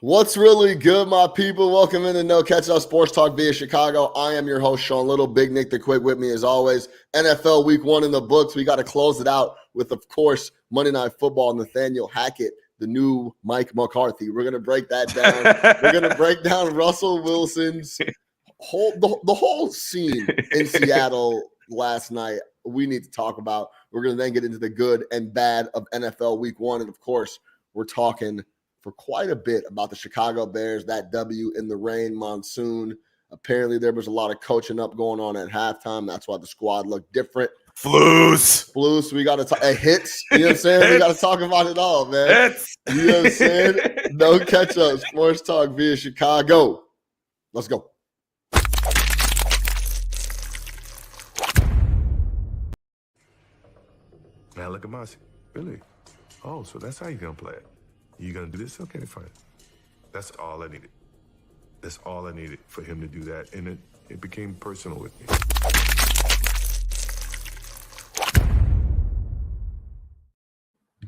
What's really good, my people? Welcome into No Catch Up Sports Talk via Chicago. I am your host, Sean Little. Big Nick the Quick with me as always. NFL Week 1 in the books. We got to close it out with, of course, Monday Night Football. Nathaniel Hackett, the new Mike McCarthy. We're going to break that down. We're going to break down Russell Wilson's the whole scene in Seattle last night. We need to talk about. We're going to then get into the good and bad of NFL Week 1. And, of course, we're talking for quite a bit about the Chicago Bears, that W in the rain monsoon. Apparently, there was a lot of coaching up going on at halftime. That's why the squad looked different. Flus. We got to talk. Hits. You know what I'm saying? We got to talk about it all, man. Hits. You know what I'm saying? No catch up. Sports Talk via Chicago. Let's go. Now look at Mossy. Really? Oh, so that's how you're going to play it. You going to do this? Okay, fine. That's all I needed. That's all I needed for him to do that. And it became personal with me.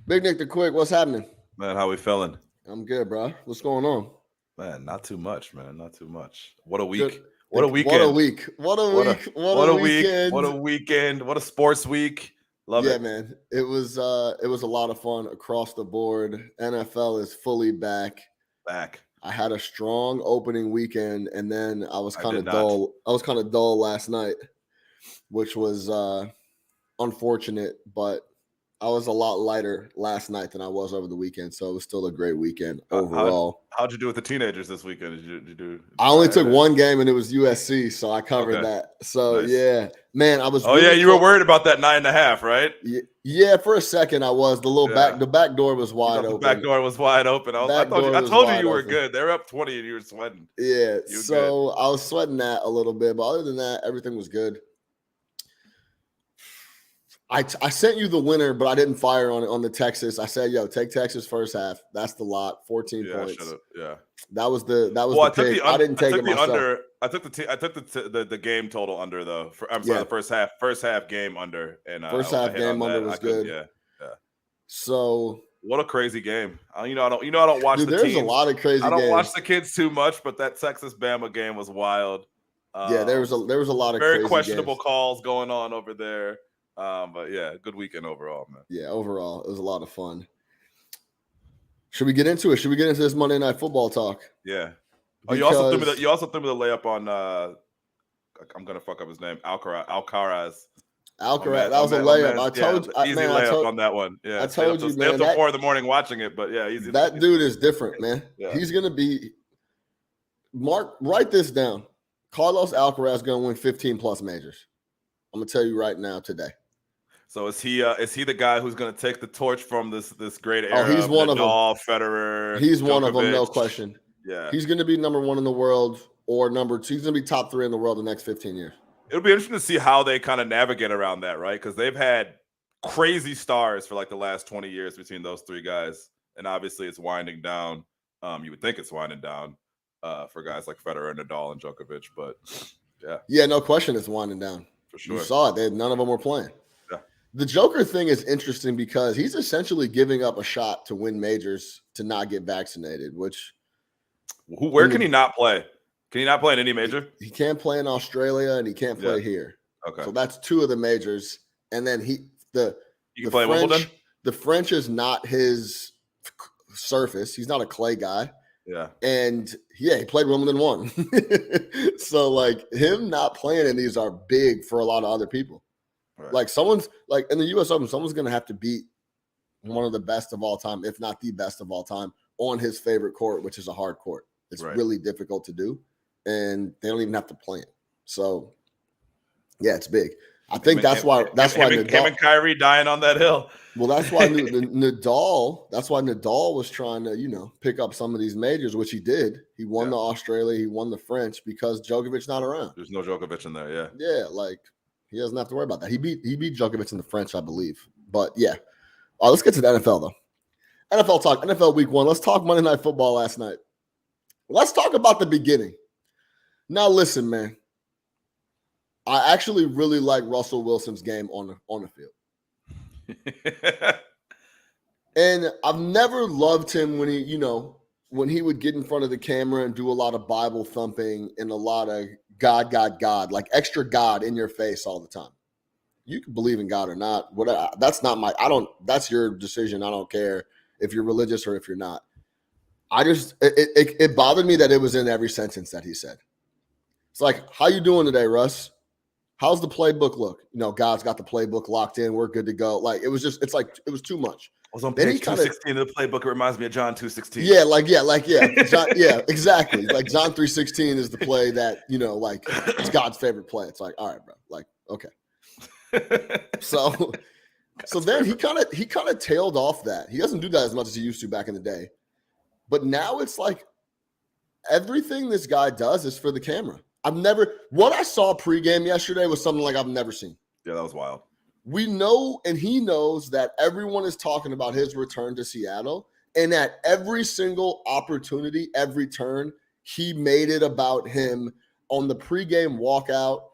Big Nick the Quick, what's happening? Man, how we feeling? I'm good, bro. What's going on? Man, not too much, man. Not too much. What a week. Good. What a weekend. What a week. What a week. What a week. What a weekend. What a sports week. Love it. Yeah, man. It was a lot of fun across the board. NFL is fully back. I had a strong opening weekend, and then I was kind of dull. I was kind of dull last night, which was unfortunate, but I was a lot lighter last night than I was over the weekend, so it was still a great weekend overall. How'd you do with the teenagers this weekend? Did you do? I only took one game, and it was USC, so I covered that. So, nice. Yeah. Man, I was really you were worried about that 9.5, right? Yeah, for a second I was. The back door was wide open. The back door was wide open. I told you were good. They were up 20 and you were sweating. Yeah, so good. I was sweating that a little bit, but other than that, everything was good. I sent you the winner, but I didn't fire on the Texas. I said, "Yo, take Texas first half. That's the lot. 14 points." Yeah, that was the pick. I didn't take it myself. I took the game total under though. The first half game under, and first half game under was good. Yeah. So what a crazy game. I don't watch the teams. There's a lot of crazy. I don't games. watch the kids too much, but that Texas Bama game was wild. There was a lot of very crazy questionable games. calls going on over there. But yeah, good weekend overall, man. Yeah, overall, it was a lot of fun. Should we get into it? Should we get into this Monday Night Football talk? Yeah. You also threw me the layup on I'm gonna fuck up his name. Alcaraz. That was a layup. I told you, easy layup on that one. Yeah, I told you, man. Stay up till 4 a.m. watching it, but yeah, easy. That dude is different, man. Yeah. He's gonna be. Mark, write this down. Carlos Alcaraz is gonna win 15 plus majors. I'm gonna tell you right now today. So is he the guy who's going to take the torch from this great era? Oh, he's one of them. Federer. He's Djokovic. One of them, no question. Yeah, he's going to be number 1 in the world or number 2. He's going to be top 3 in the world the next 15 years. It'll be interesting to see how they kind of navigate around that, right? Because they've had crazy stars for like the last 20 years between those 3 guys, and obviously it's winding down. You would think it's winding down for guys like Federer, Nadal, and Djokovic, but yeah, no question, it's winding down. For sure. You saw it. None of them were playing. Yeah. The Joker thing is interesting because he's essentially giving up a shot to win majors to not get vaccinated, which... Where can he not play? Can he not play in any major? He can't play in Australia and he can't play here. Okay. So that's 2 of the majors. And then you can play French, Wimbledon? The French is not his surface. He's not a clay guy. Yeah. And he played Wimbledon 1. So like him not playing in these are big for a lot of other people. Right. Like someone's like in the US Open, someone's gonna have to beat one of the best of all time, if not the best of all time, on his favorite court, which is a hard court. It's really difficult to do, and they don't even have to play it. So yeah, it's big. I think that's why Nadal, him and Kyrie dying on that hill. Well, that's why Nadal. That's why Nadal was trying to, pick up some of these majors, which he did. He won the Australia, he won the French because Djokovic's not around. There's no Djokovic in there. Yeah. Yeah, like he doesn't have to worry about that. He beat Djokovic in the French, I believe. But yeah, all right, let's get to the NFL though. NFL talk. NFL Week 1. Let's talk Monday Night Football last night. Let's talk about the beginning. Now, listen, man. I actually really like Russell Wilson's game on the field. And I've never loved him when he, when he would get in front of the camera and do a lot of Bible thumping and a lot of God, God, God, like extra God in your face all the time. You can believe in God or not. That's not my, that's your decision. I don't care if you're religious or if you're not. It bothered me that it was in every sentence that he said. It's like, how you doing today, Russ? How's the playbook look? God's got the playbook locked in. We're good to go. Like, it was too much. I was on page 216 of the playbook. It reminds me of John 2:16. Yeah. John, yeah, exactly. Like John 3:16 is the play that, it's God's favorite play. It's like, all right, bro. Like, okay. So then he kind of tailed off that. He doesn't do that as much as he used to back in the day. But now it's like everything this guy does is for the camera. What I saw pregame yesterday was something like I've never seen. Yeah, that was wild. We know, and he knows that everyone is talking about his return to Seattle. And at every single opportunity, every turn, he made it about him on the pregame walkout,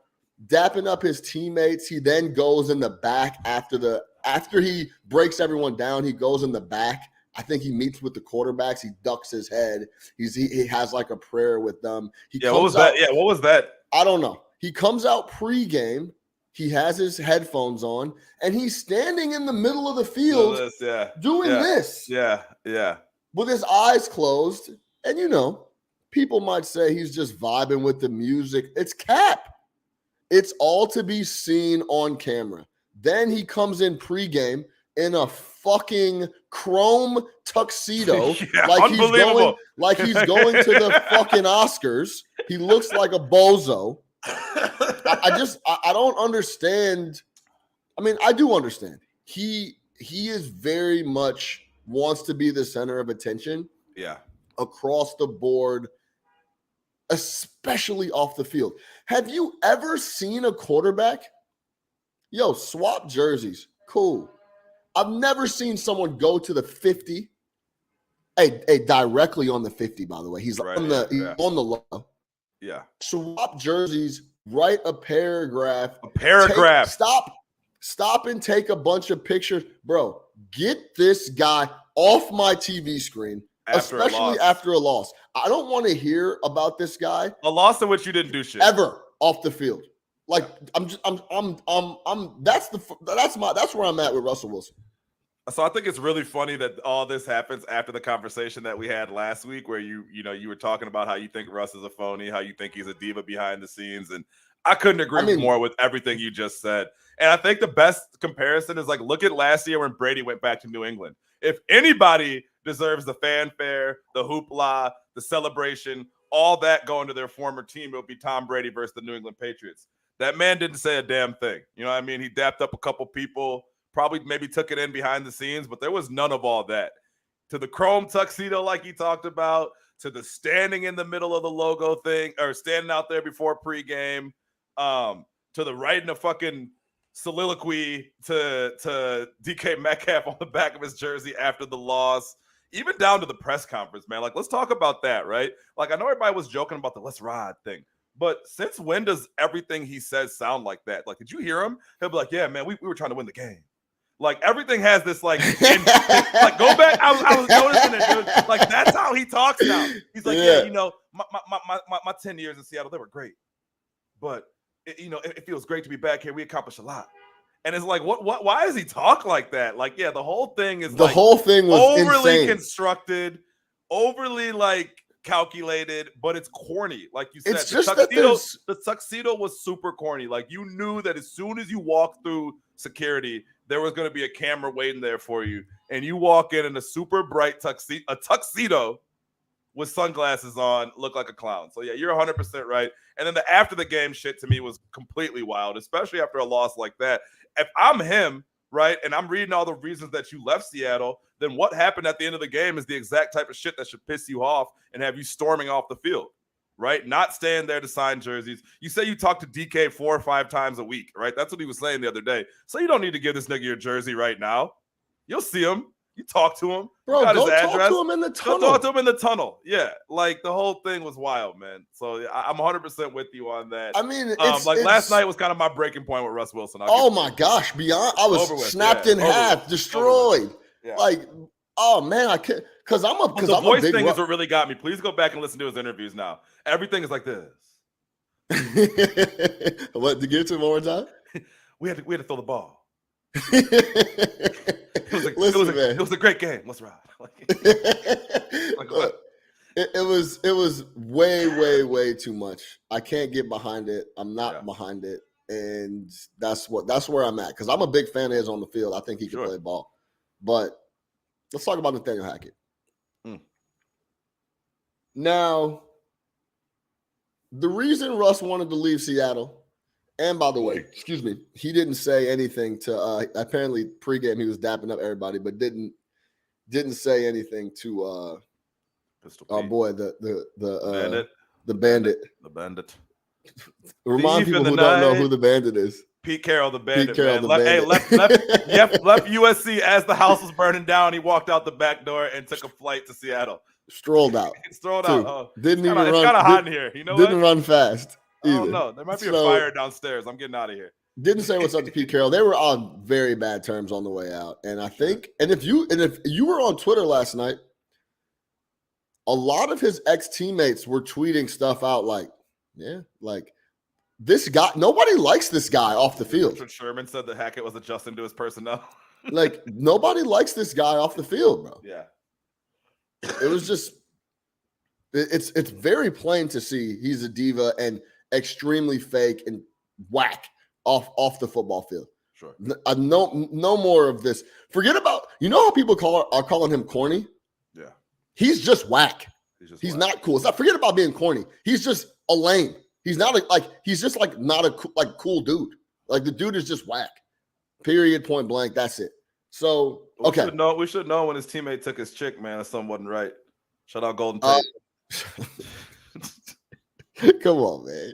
dapping up his teammates. He then goes in the back after he breaks everyone down. He goes in the back. I think he meets with the quarterbacks. He ducks his head. He has like a prayer with them. What was that? Yeah, what was that? I don't know. He comes out pregame. He has his headphones on, and he's standing in the middle of the field doing this. Yeah. With his eyes closed. And, people might say he's just vibing with the music. It's cap. It's all to be seen on camera. Then he comes in pregame in a fucking chrome tuxedo. Like he's going to the fucking Oscars. He looks like a bozo. I don't understand. I mean, I do understand. He is very much wants to be the center of attention. Yeah. Across the board, especially off the field. Have you ever seen a quarterback? Swap jerseys. Cool. I've never seen someone go to the 50. Hey, directly on the 50, by the way. He's on the low. Yeah. Swap jerseys, write a paragraph. Stop and take a bunch of pictures. Bro, get this guy off my TV screen, especially after a loss. I don't want to hear about this guy. A loss in which you didn't do shit. Ever off the field. Like that's where I'm at with Russell Wilson. So I think it's really funny that all this happens after the conversation that we had last week, where you were talking about how you think Russ is a phony, how you think he's a diva behind the scenes, and I couldn't agree more with everything you just said. And I think the best comparison is like, look at last year when Brady went back to New England. If anybody deserves the fanfare, the hoopla, the celebration, all that going to their former team, it would be Tom Brady versus the New England Patriots. That man didn't say a damn thing. You know what I mean? He dapped up a couple people, probably maybe took it in behind the scenes, but there was none of all that. To the chrome tuxedo like he talked about, to the standing in the middle of the logo thing, or standing out there before pregame, to the writing a fucking soliloquy to DK Metcalf on the back of his jersey after the loss, even down to the press conference, man. Like, let's talk about that, right? Like, I know everybody was joking about the let's ride thing, but since when does everything he says sound like that? Like, did you hear him? He'll be like, yeah, man, we were trying to win the game. Like, everything has this, like, like, go back. I was noticing it, dude. Like, that's how he talks now. He's like, yeah, my 10 years in Seattle, they were great. But, it feels great to be back here. We accomplished a lot. And it's like, what? Why does he talk like that? Like, yeah, the whole thing is whole thing was overly insane. Constructed, overly, like, calculated, but it's corny. Like you said, it's the tuxedo was super corny. Like, you knew that as soon as you walked through security, there was going to be a camera waiting there for you, and you walk in a super bright tuxedo with sunglasses on, look like a clown. So yeah, you're 100% right. And then the after the game shit to me was completely wild, especially after a loss like that. If I'm him, right, and I'm reading all the reasons that you left Seattle, then what happened at the end of the game is the exact type of shit that should piss you off and have you storming off the field, right? Not staying there to sign jerseys. You say you talk to DK 4 or 5 times a week, right? That's what he was saying the other day. So you don't need to give this nigga your jersey right now. You'll see him. You talk to him. Bro, got go his address. Talk to him in the tunnel. Go talk to him in the tunnel. Yeah, like the whole thing was wild, man. So I'm 100% with you on that. I mean, last night was kind of my breaking point with Russ Wilson. Oh my gosh, beyond! I was snapped in half, destroyed. Yeah. Like, Oh man, I can't because I'm a The voice big thing is what really got me. Please go back and listen to his interviews now. Everything is like this. What, to give it to him one more time? We had to throw the ball. Listen, man. It was a great game. Let's ride. Look, it was way too much. I can't get behind it. I'm not behind it, and that's where I'm at because I'm a big fan of his on the field. I think he can play ball, but let's talk about Nathaniel Hackett. Now, the reason Russ wanted to leave Seattle, and by the way, excuse me, he didn't say anything to. Apparently, pregame he was dapping up everybody, but didn't say anything to our boy, the bandit. The bandit. Remind people who don't know who the bandit is. Pete Carroll, the bandit. Pete Carroll, man. the bandit. Left USC as the house was burning down. He walked out the back door and took a flight to Seattle. Strolled out. Out. Oh, didn't even run. It's kind of hot in here. You know didn't run fast either. Oh no, there might be a fire downstairs. I'm getting out of here. Didn't say what's up to Pete Carroll. They were on very bad terms on the way out, and I think, and if you were on Twitter last night, a lot of his ex-teammates were tweeting stuff out like this guy. Nobody likes this guy off the field. Richard Sherman said that Hackett was adjusting to his personnel. Like nobody likes this guy off the field, bro. Yeah. It was just it's very plain to see he's a diva and extremely fake and whack off the football field. Sure. No more of this. Forget about how people are calling him corny. Yeah. He's just whack. He's whack. not cool. It's not forget about being corny. He's just a lame. He's not he's just not a cool dude. Like the dude is just whack. Period. Point blank. That's it. So okay. We should know when his teammate took his chick, man. Something wasn't right. Shout out Golden Tate. Come on, man.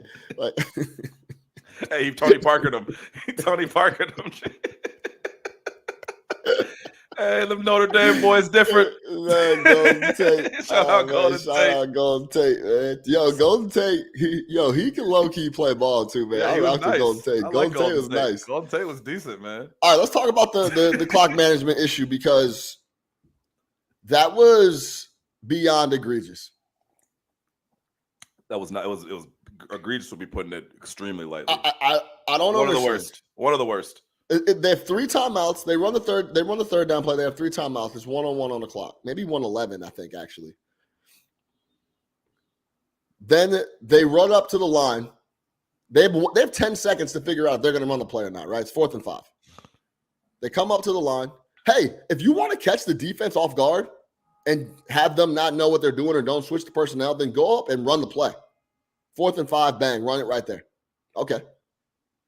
Hey, he Tony Parkered him. Hey, them Notre Dame boys different. Golden Tate. Shout out Golden Tate, man. Yo, Golden Tate, he can low-key play ball too, man. Yeah, I like Golden Tate. Golden Tate was nice. Golden Tate was decent, man. All right, let's talk about the clock management issue because that was beyond egregious. That was not. It was egregious. Would be putting it extremely lightly. I don't know. One of the worst. They have 3 timeouts. They run the third down play. They have 3 timeouts. It's 1-on-1 on the clock. Maybe 1:11, I think, actually. Then they run up to the line. They have 10 seconds to figure out if they're going to run the play or not, right? It's 4th and 5. They come up to the line. Hey, if you want to catch the defense off guard and have them not know what they're doing or don't switch the personnel, then go up and run the play. 4th and 5, bang, run it right there. Okay.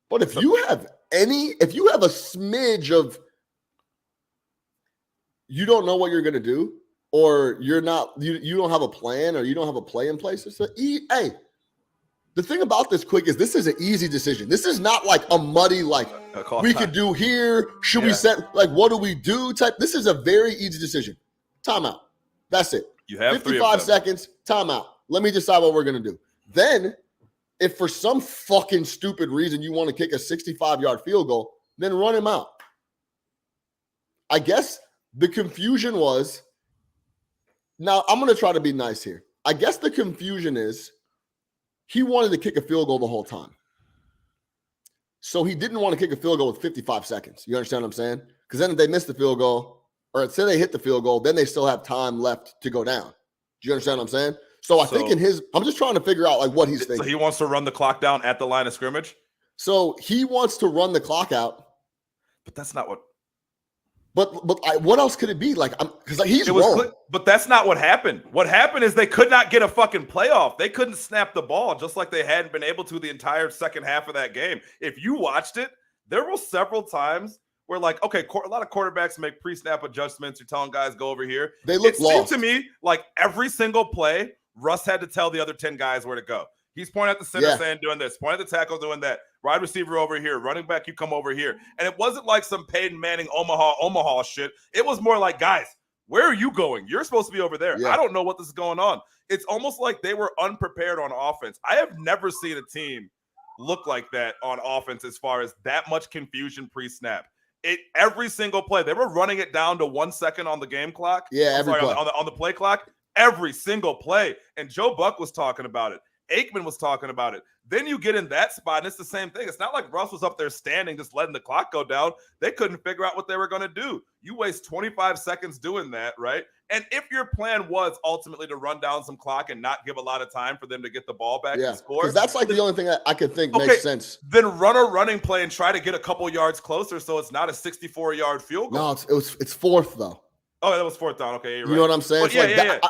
But if you have a smidge of you don't know what you're going to do, or you don't have a plan, or you don't have a play in place, hey, the thing about this quick is this is an easy decision. This is not like a muddy, we could do here. Should we set, what do we do type? This is a very easy decision. Timeout. That's it. You have 55 seconds, timeout. Let me decide what we're going to do. Then, if for some fucking stupid reason you want to kick a 65-yard field goal, then run him out. I guess the confusion was, now I'm going to try to be nice here. I guess the confusion is he wanted to kick a field goal the whole time. So he didn't want to kick a field goal with 55 seconds. You understand what I'm saying? Because then if they miss the field goal, or say they hit the field goal, then they still have time left to go down. Do you understand what I'm saying? So I think I'm just trying to figure out what he's thinking. So he wants to run the clock down at the line of scrimmage? So he wants to run the clock out. But that's not what. But what else could it be? Because he's wrong. But that's not what happened. What happened is they could not get a fucking playoff. They couldn't snap the ball, just like they hadn't been able to the entire second half of that game. If you watched it, there were several times where a lot of quarterbacks make pre-snap adjustments. You're telling guys go over here. They look lost. It seemed to me like every single play, Russ had to tell the other 10 guys where to go. He's pointing at the center saying doing this, pointing at the tackle doing that, wide receiver over here, running back, you come over here. And it wasn't like some Peyton Manning Omaha shit. It was more like, guys, where are you going? You're supposed to be over there. Yeah. I don't know what this is going on. It's almost like they were unprepared on offense. I have never seen a team look like that on offense as far as that much confusion pre-snap. Every single play, they were running it down to 1 second on the game clock. Yeah, every play. On the play clock, every single play. And Joe Buck was talking about it. Aikman was talking about it. Then you get in that spot, and it's the same thing. It's not like Russ was up there standing, just letting the clock go down. They couldn't figure out what they were going to do. You waste 25 seconds doing that, right? And if your plan was ultimately to run down some clock and not give a lot of time for them to get the ball back and score. Because that's like the only thing that I could think makes sense. Then run a running play and try to get a couple yards closer so it's not a 64-yard field goal. No, it's fourth, though. Oh, that was fourth down. Okay, you're right. You know what I'm saying?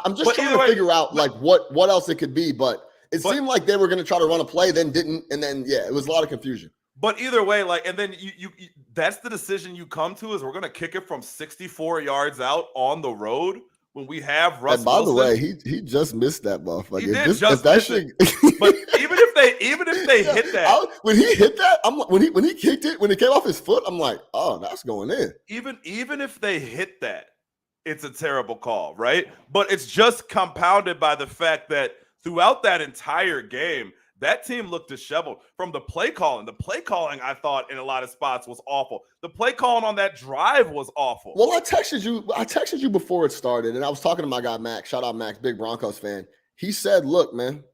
I'm just trying to figure out like what else it could be, but it seemed like they were going to try to run a play, then didn't, and then it was a lot of confusion. But either way, like, and then you that's the decision you come to is we're going to kick it from 64 yards out on the road when we have Russ. And by Wilson. the way, he just missed that motherfucker. He did just miss it. But even if they hit that, when he hit that, when he kicked it, when it came off his foot, I'm like, oh, that's going in. Even if they hit that, it's a terrible call, right? But it's just compounded by the fact that throughout that entire game, that team looked disheveled from the play calling. The play calling, I thought, in a lot of spots was awful. The play calling on that drive was awful. Well, I texted you before it started, and I was talking to my guy, Max. Shout out, Max, big Broncos fan. He said, look, man,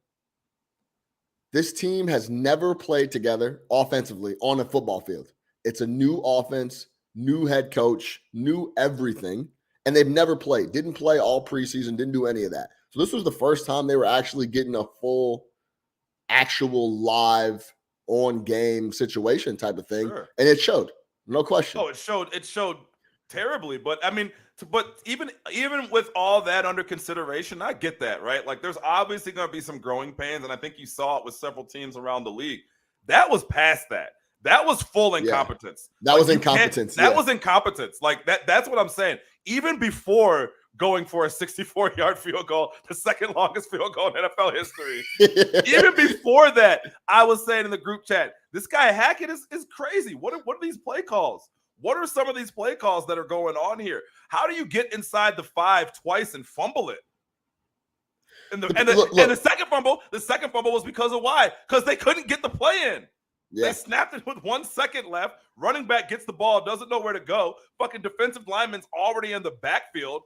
this team has never played together offensively on a football field. It's a new offense, new head coach, new everything, and they've never played. Didn't play all preseason, didn't do any of that. So this was the first time they were actually getting a full actual live on game situation type of thing. Sure. And it showed, no question. Oh, it showed terribly. But I mean, even with all that under consideration, I get that, right? Like there's obviously going to be some growing pains. And I think you saw it with several teams around the league. That was past that. That was full incompetence. That was incompetence. That was incompetence. Like that's what I'm saying. Even before going for a 64-yard field goal, the second longest field goal in NFL history. Even before that, I was saying in the group chat, this guy Hackett is crazy. What are these play calls? What are some of these play calls that are going on here? How do you get inside the 5 twice and fumble it? And the second fumble was because of why? Because they couldn't get the play in. Yeah. They snapped it with 1 second left. Running back gets the ball, doesn't know where to go. Fucking defensive lineman's already in the backfield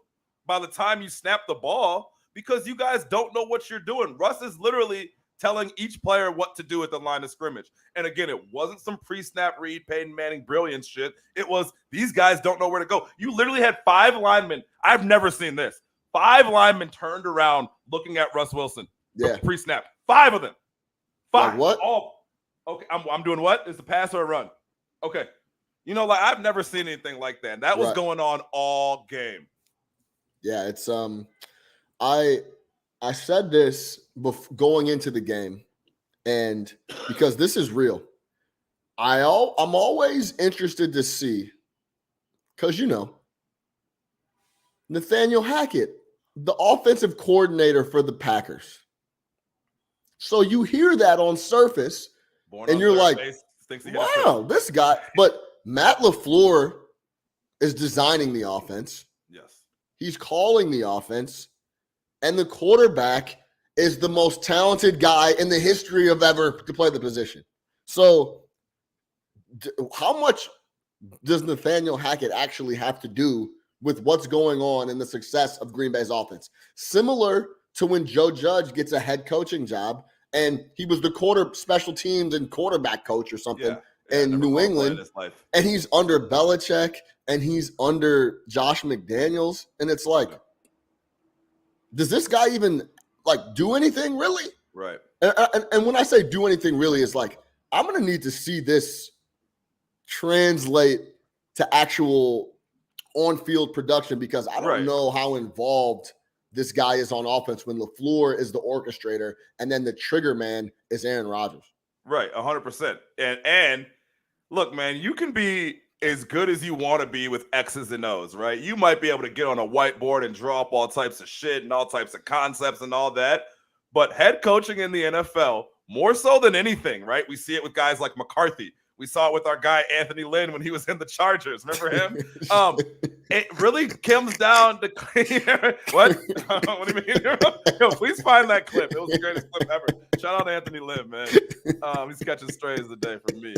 by the time you snap the ball because you guys don't know what you're doing. Russ is literally telling each player what to do at the line of scrimmage. And again, it wasn't some pre-snap read, Peyton Manning brilliance shit. It was these guys don't know where to go. You literally had 5 linemen. I've never seen this. 5 linemen turned around looking at Russ Wilson. Yeah. Pre-snap. 5 of them. 5. Like what? All. Okay, I'm doing what? Is the pass or a run? Okay. You know, like I've never seen anything like that. That was going on all game. Yeah, it's I said this going into the game, and because this is real, I'm always interested to see, because Nathaniel Hackett, the offensive coordinator for the Packers. So you hear that on surface. And you're like, wow, this guy. But Matt LaFleur is designing the offense. Yes. He's calling the offense. And the quarterback is the most talented guy in the history of ever to play the position. So how much does Nathaniel Hackett actually have to do with what's going on in the success of Green Bay's offense? Similar to when Joe Judge gets a head coaching job. And he was the special teams and quarterback coach or something in New England. And he's under Belichick and he's under Josh McDaniels. And it's like, does this guy even do anything really? Right. And when I say do anything really, it's like, I'm going to need to see this translate to actual on-field production because I don't know how involved this guy is on offense when LaFleur is the orchestrator and then the trigger man is Aaron Rodgers. Right, 100%. And look, man, you can be as good as you want to be with X's and O's, right? You might be able to get on a whiteboard and draw up all types of shit and all types of concepts and all that. But head coaching in the NFL, more so than anything, right? We see it with guys like McCarthy. We saw it with our guy Anthony Lynn when he was in the Chargers. Remember him? It really comes down to what? What do you mean? Yo, please find that clip. It was the greatest clip ever. Shout out to Anthony Lynn, man. He's catching strays today from me.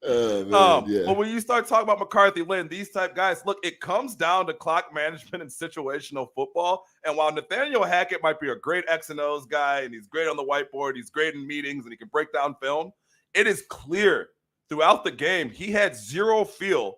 But when you start talking about McCarthy, Lynn, these type guys, look, it comes down to clock management and situational football. And while Nathaniel Hackett might be a great X and O's guy, and he's great on the whiteboard, he's great in meetings, and he can break down film, it is clear throughout the game he had zero feel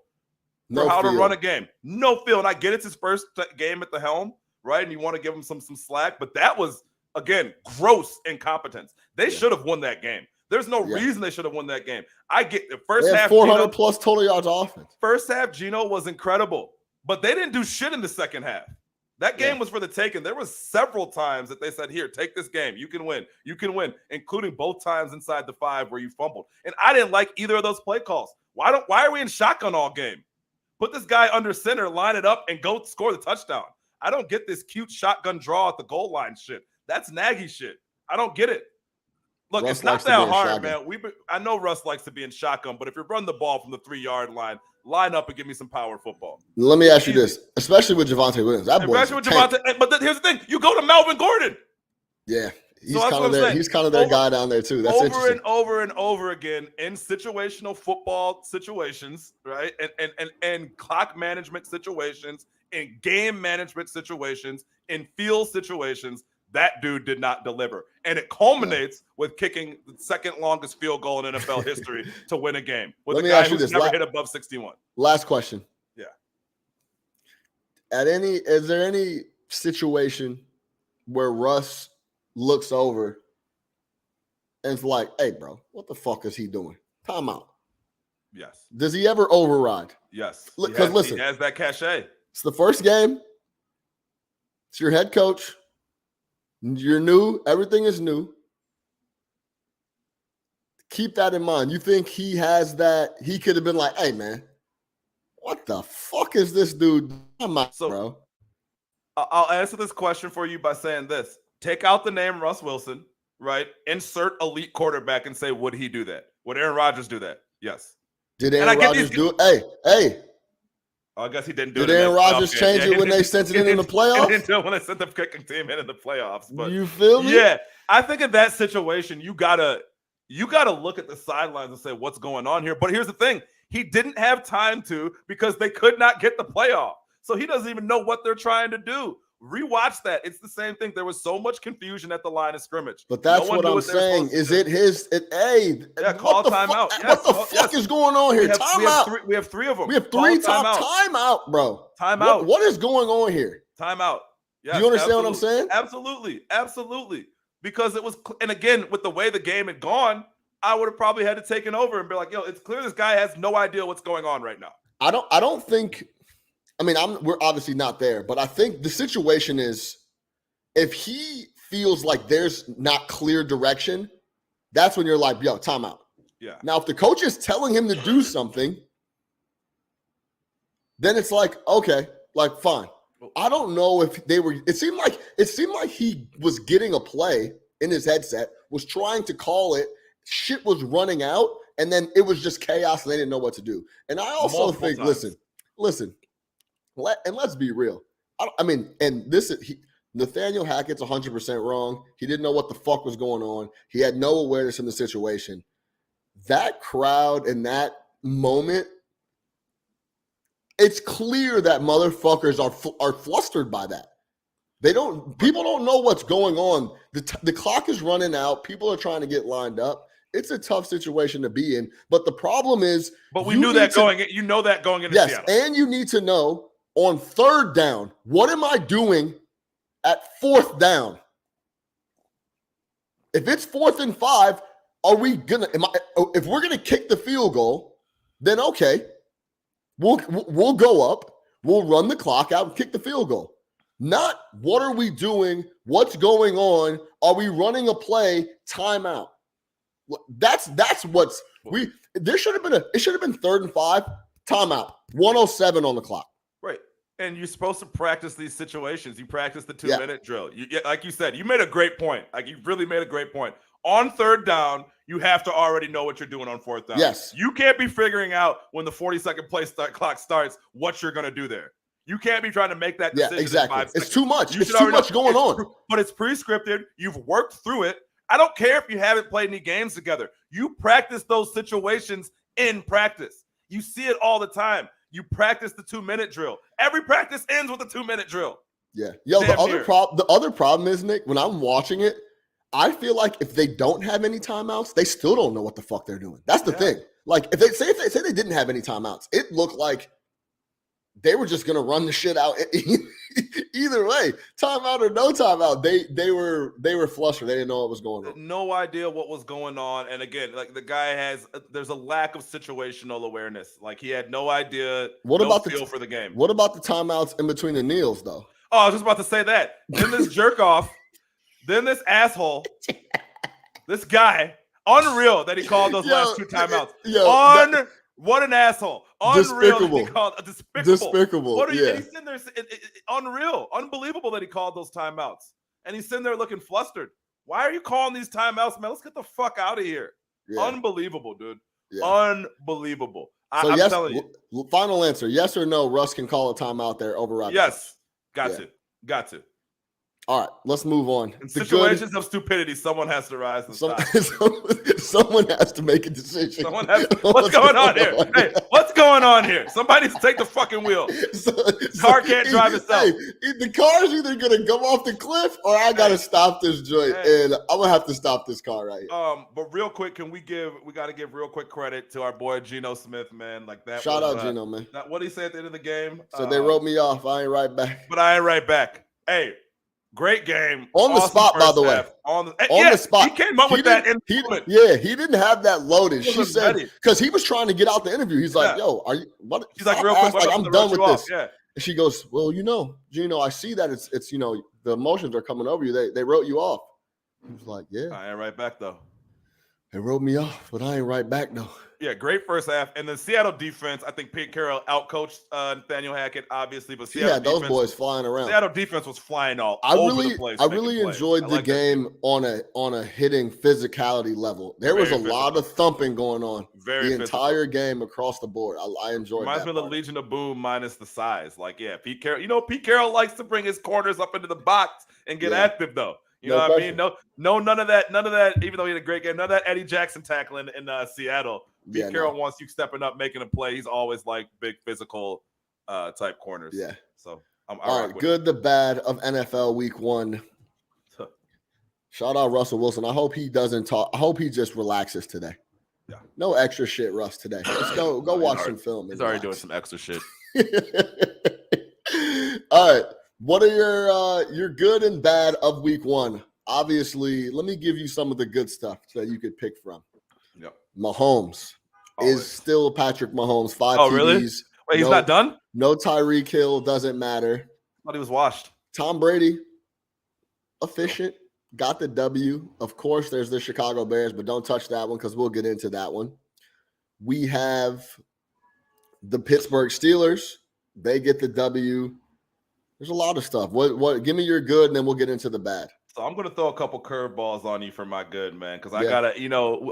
for how to run a game. No feel. And I get it's his first game at the helm, right? And you want to give him some slack, but that was, again, gross incompetence. They should have won that game. There's no reason they should have won that game. I get the first half. 400 plus total yards offense. First half, Geno was incredible, but they didn't do shit in the second half. That game was for the taking. There was several times that they said, here, take this game. You can win. You can win, including both times inside the 5 where you fumbled. And I didn't like either of those play calls. Why are we in shotgun all game? Put this guy under center, line it up, and go score the touchdown. I don't get this cute shotgun draw at the goal line shit. That's Nagy shit. I don't get it. Look, Russ it's not that hard, man. I know Russ likes to be in shotgun, but if you're running the ball from the 3-yard line, line up and give me some power football. Let me ask you this, especially with Javonte Williams. But here's the thing. You go to Melvin Gordon. Yeah. He's kind of their guy down there, too. That's interesting. Over and over again in situational football situations, right? And clock management situations, in game management situations, in field situations, that dude did not deliver. And it culminates with kicking the second longest field goal in NFL history to win a game with a guy who's never hit above 61. Last question. Yeah. Is there any situation where Russ looks over and it's like, hey, bro, what the fuck is he doing? Timeout. Yes. Does he ever override? Yes. Because listen, he has that cachet. It's the first game. It's your head coach. You're new. Everything is new. Keep that in mind. You think he has that? He could have been like, hey, man, what the fuck is this dude? Bro. I'll answer this question for you by saying this. Take out the name Russ Wilson, right? Insert elite quarterback and say, would he do that? Would Aaron Rodgers do that? Yes. Did Aaron Rodgers do it? Hey. I guess he didn't do it. Did Aaron Rodgers change it when they sent it in the playoffs? He didn't do it when they sent the kicking team in the playoffs. But you feel me? Yeah. I think in that situation, you gotta look at the sidelines and say, what's going on here? But here's the thing. He didn't have time to because they could not get the playoff. So he doesn't even know what they're trying to do. Rewatch that. It's the same thing. There was so much confusion at the line of scrimmage. But that's what I'm saying. Is it his? Call timeout. What the fuck is going on here? Timeout. We have 3 of them. We have 3 timeout, bro. Timeout. What is going on here? Timeout. Yes, you understand what I'm saying? Absolutely. Because it was, and again, with the way the game had gone, I would have probably had to take it over and be like, yo, it's clear this guy has no idea what's going on right now. I don't think. I mean, we're obviously not there, but I think the situation is if he feels like there's not clear direction, that's when you're like, yo, timeout. Yeah. Now, if the coach is telling him to do something, then it's like, okay, like fine. I don't know if they were. It seemed like he was getting a play in his headset, was trying to call it. Shit was running out, and then it was just chaos, and they didn't know what to do. And I also think, listen. Let's be real. Nathaniel Hackett's 100% wrong. He didn't know what the fuck was going on. He had no awareness in the situation. That crowd in that moment, it's clear that motherfuckers are flustered by that. People don't know what's going on. The clock is running out. People are trying to get lined up. It's a tough situation to be in. But the problem is, you know that going into yes, Seattle. And you need to know on 3rd down, what am I doing at 4th down? If it's 4th and 5, if we're gonna kick the field goal, then okay, we'll go up, we'll run the clock out and kick the field goal. Not what are we doing? What's going on? Are we running a play? Timeout. That's what's there should have been it should have been 3rd and 5, timeout, 107 on the clock. Right. And you're supposed to practice these situations. You practice the 2-minute drill. Like you said, you made a great point. Like you really made a great point. On 3rd down, you have to already know what you're doing on 4th down. Yes. You can't be figuring out when the 40-second clock starts what you're going to do there. You can't be trying to make that decision. Yeah, exactly. In 5 seconds. It's too much. It's too much going on. But it's pre-scripted. You've worked through it. I don't care if you haven't played any games together. You practice those situations in practice. You see it all the time. You practice the 2-minute drill. Every practice ends with a 2-minute drill. Yeah. Yo, Damn the other problem is, Nick, when I'm watching it, I feel like if they don't have any timeouts, they still don't know what the fuck they're doing. That's the thing. Like if they say they didn't have any timeouts, it looked like they were just gonna run the shit out either way, timeout or no timeout. They were flustered. They didn't know what was going on. No idea what was going on. And again, like the guy there's a lack of situational awareness. Like he had no idea. What no about feel for the game? What about the timeouts in between the kneels though? Oh, I was just about to say that. Then this jerk off, then this asshole, this guy, unreal that he called those last 2 timeouts. What an asshole. Unreal. Despicable. Despicable. What are you? And he's sitting there, unreal, unbelievable that he called those timeouts. And he's sitting there looking flustered. Why are you calling these timeouts, man? Let's get the fuck out of here. Yeah. Unbelievable, dude. Yeah. Unbelievable. So I'm telling you. Final answer. Yes or no, Russ can call a timeout there over Robbie? Yes. Got to. All right, let's move on. In situations of stupidity, someone has to rise and stop. Someone has to make a decision. What's going on here? Hey, what's going on here? Somebody needs to take the fucking wheel. Car can't drive itself. Hey, the car's either gonna go off the cliff or I gotta stop this joint, and I'm gonna have to stop this car right here. But real quick, we gotta give real quick credit to our boy Geno Smith, man. Like that. Shout out Geno, man. What did he say at the end of the game? So they wrote me off. I ain't right back. But I ain't right back. Hey. Great game. On the spot, by the way. On the spot. He came up with that in the moment. Yeah, he didn't have that loaded. She said, because he was trying to get out the interview. He's like, yo, are you, what? She's like, real quick, I'm done with this. Yeah. And she goes, well, Geno, I see that it's the emotions are coming over you. They wrote you off. He was like, yeah. I ain't right back, though. They wrote me off, but I ain't right back, though. Yeah, great first half. And the Seattle defense, I think Pete Carroll outcoached Nathaniel Hackett, obviously. But Seattle those boys flying around. Seattle defense was flying all over the place. I really enjoyed the game on a hitting physicality level. There was a lot of thumping going on the entire game across the board. I enjoyed that. Reminds me of the Legion of Boom minus the size. Like, yeah, Pete Carroll. Pete Carroll likes to bring his corners up into the box and get active, though. You know what I mean? No, none of that. Even though he had a great game, none of that Eddie Jackson tackling in Seattle. Pete Carroll wants you stepping up, making a play. He's always like big physical type corners. Yeah. So all right. Good, the bad of NFL Week 1. Shout out Russell Wilson. I hope he doesn't talk. I hope he just relaxes today. Yeah. No extra shit, Russ. Today. Let's go watch some film. He's already doing some extra shit. All right. What are your good and bad of Week 1? Obviously, let me give you some of the good stuff that you could pick from. Yep. Mahomes is still Patrick Mahomes. 5 TDs. Really? Wait, he's not done? No Tyreek Hill. Doesn't matter. I thought he was washed. Tom Brady, efficient. Got the W. Of course, there's the Chicago Bears, but don't touch that one because we'll get into that one. We have the Pittsburgh Steelers. They get the W. There's a lot of stuff. What? Give me your good, and then we'll get into the bad. So I'm going to throw a couple curveballs on you for my good, man, because I gotta,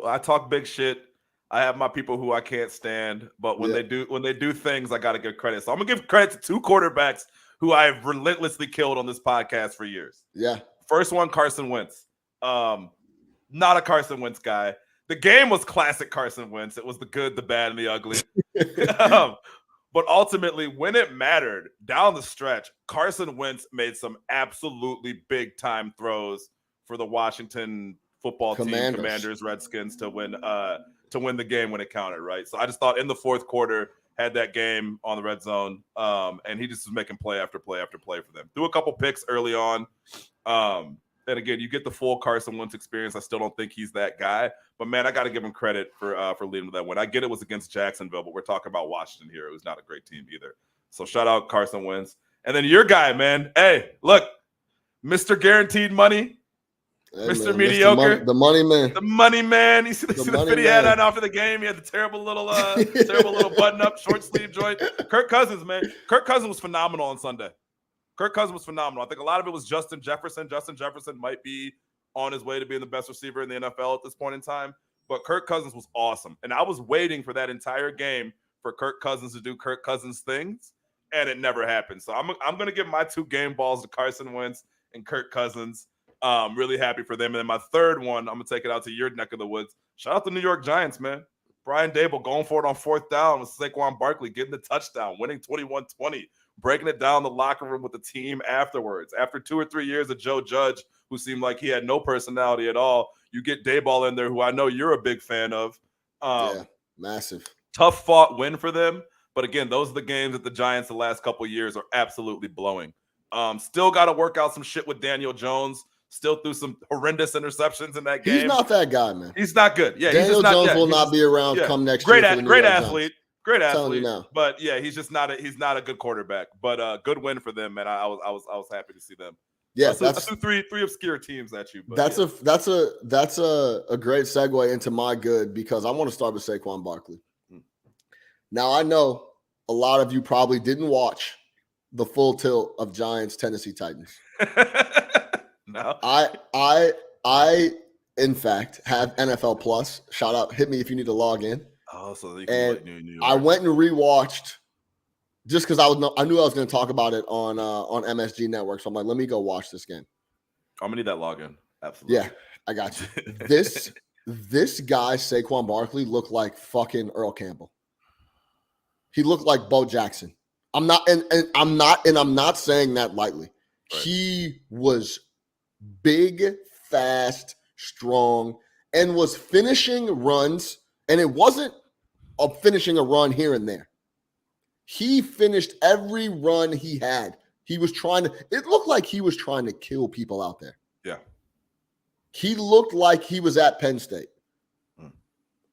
I talk big shit. I have my people who I can't stand, but when they do things, I gotta give credit. So I'm gonna give credit to 2 quarterbacks who I have relentlessly killed on this podcast for years. Yeah. First one, Carson Wentz. Not a Carson Wentz guy. The game was classic Carson Wentz. It was the good, the bad, and the ugly. But ultimately, when it mattered down the stretch, Carson Wentz made some absolutely big-time throws for the Washington football team, Commanders, Redskins, to win the game when it counted, right? So I just thought in the fourth quarter, had that game on the red zone, and he just was making play after play after play for them. Threw a couple picks early on. And again, you get the full Carson Wentz experience. I still don't think he's that guy. But, man, I got to give him credit for leading to that win. I get it was against Jacksonville, but we're talking about Washington here. It was not a great team either. So, shout out Carson Wentz. And then your guy, man. Hey, look, Mr. Guaranteed Money, hey, Mr. Man, Mediocre. The money man. The money man. You see the fit he had on after the game? He had the terrible little button-up, short-sleeve joint. Kirk Cousins, man. Kirk Cousins was phenomenal on Sunday. Kirk Cousins was phenomenal. I think a lot of it was Justin Jefferson. Justin Jefferson might be on his way to being the best receiver in the NFL at this point in time. But Kirk Cousins was awesome. And I was waiting for that entire game for Kirk Cousins to do Kirk Cousins things, and it never happened. So I'm going to give my 2 game balls to Carson Wentz and Kirk Cousins. Really happy for them. And then my third one, I'm going to take it out to your neck of the woods. Shout out to New York Giants, man. Brian Dable going for it on 4th down with Saquon Barkley getting the touchdown, winning 21-20, breaking it down the locker room with the team afterwards. After 2 or 3 years of Joe Judge, who seemed like he had no personality at all, you get Dayball in there, who I know you're a big fan of. Yeah, massive. Tough fought win for them. But again, those are the games that the Giants the last couple of years are absolutely blowing. Still got to work out some shit with Daniel Jones. Still threw some horrendous interceptions in that game. He's not that guy, man. He's not good. Yeah, Daniel Jones will not be around come next year. Great athlete. Great athlete. athlete. Now. But yeah, he's just not a good quarterback. But good win for them, man. I was happy to see them. Yeah, I threw three obscure teams at you. But that's a great segue into my good, because I want to start with Saquon Barkley. Now I know a lot of you probably didn't watch the full tilt of Giants Tennessee Titans. No. I in fact have NFL Plus. Shout out, hit me if you need to log in. Oh, so you can I went and rewatched just because I knew I was going to talk about it on MSG Network. So I'm like, let me go watch this game. I'm gonna need that login. Absolutely. Yeah, I got you. This guy Saquon Barkley looked like fucking Earl Campbell. He looked like Bo Jackson. I'm not saying that lightly. Right. He was big, fast, strong, and was finishing runs. And it wasn't finishing a run here and there. He finished every run he had. It looked like he was trying to kill people out there. Yeah. He looked like he was at Penn State.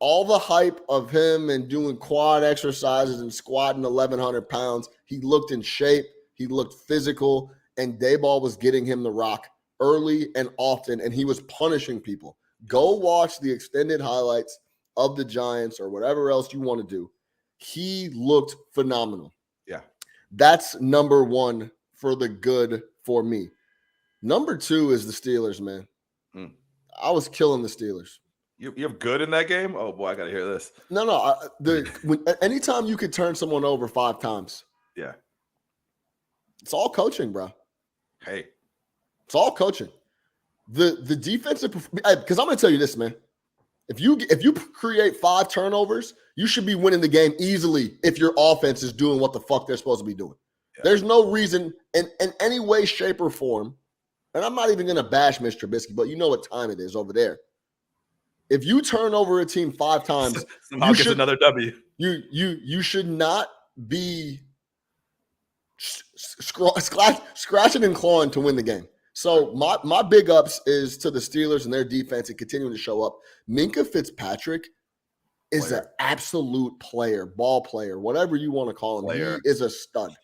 All the hype of him and doing quad exercises and squatting 1,100 pounds, he looked in shape. He looked physical, and Dayball was getting him the rock early and often, and he was punishing people. Go watch the extended highlights of the Giants or whatever else you want to do. He looked phenomenal. Yeah. That's number one for the good for me. Number two is the Steelers, man. I was killing the Steelers. You have good in that game? Oh, boy, I got to hear this. No. Anytime you could turn someone over 5 times. Yeah. It's all coaching, bro. Hey. It's all coaching. The defensive, because I'm going to tell you this, man. If you create 5 turnovers, you should be winning the game easily if your offense is doing what the fuck they're supposed to be doing. Yeah. There's no reason in any way, shape, or form, and I'm not even going to bash Mr. Trubisky, but you know what time it is over there. If you turn over a team 5 times, somehow gets another W. You should not be scratching and clawing to win the game. So my big ups is to the Steelers and their defense and continuing to show up. Minkah Fitzpatrick is an absolute player, ball player, whatever you want to call him. He is a stud.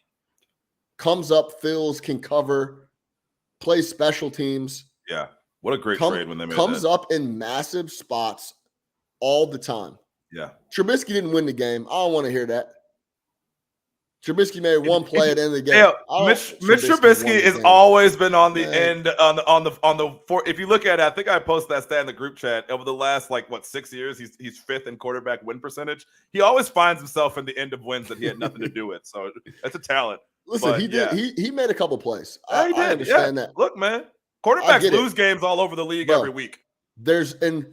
Comes up, fills, can cover, plays special teams. Yeah. What a great trade when they made comes up in massive spots all the time. Yeah. Trubisky didn't win the game. I don't want to hear that. Trubisky made one play at the end of the game. Yeah, Mitch Trubisky has always been on the end on the if you look at it, I think I posted that stat in the group chat. Over the last 6 years, he's 5th in quarterback win percentage. He always finds himself in the end of wins that he had nothing to do with. So that's a talent. Listen, but, he did. Yeah. He made a couple plays. Yeah, he did. I understand that. Look, man, quarterbacks lose games all over the league every week. Let me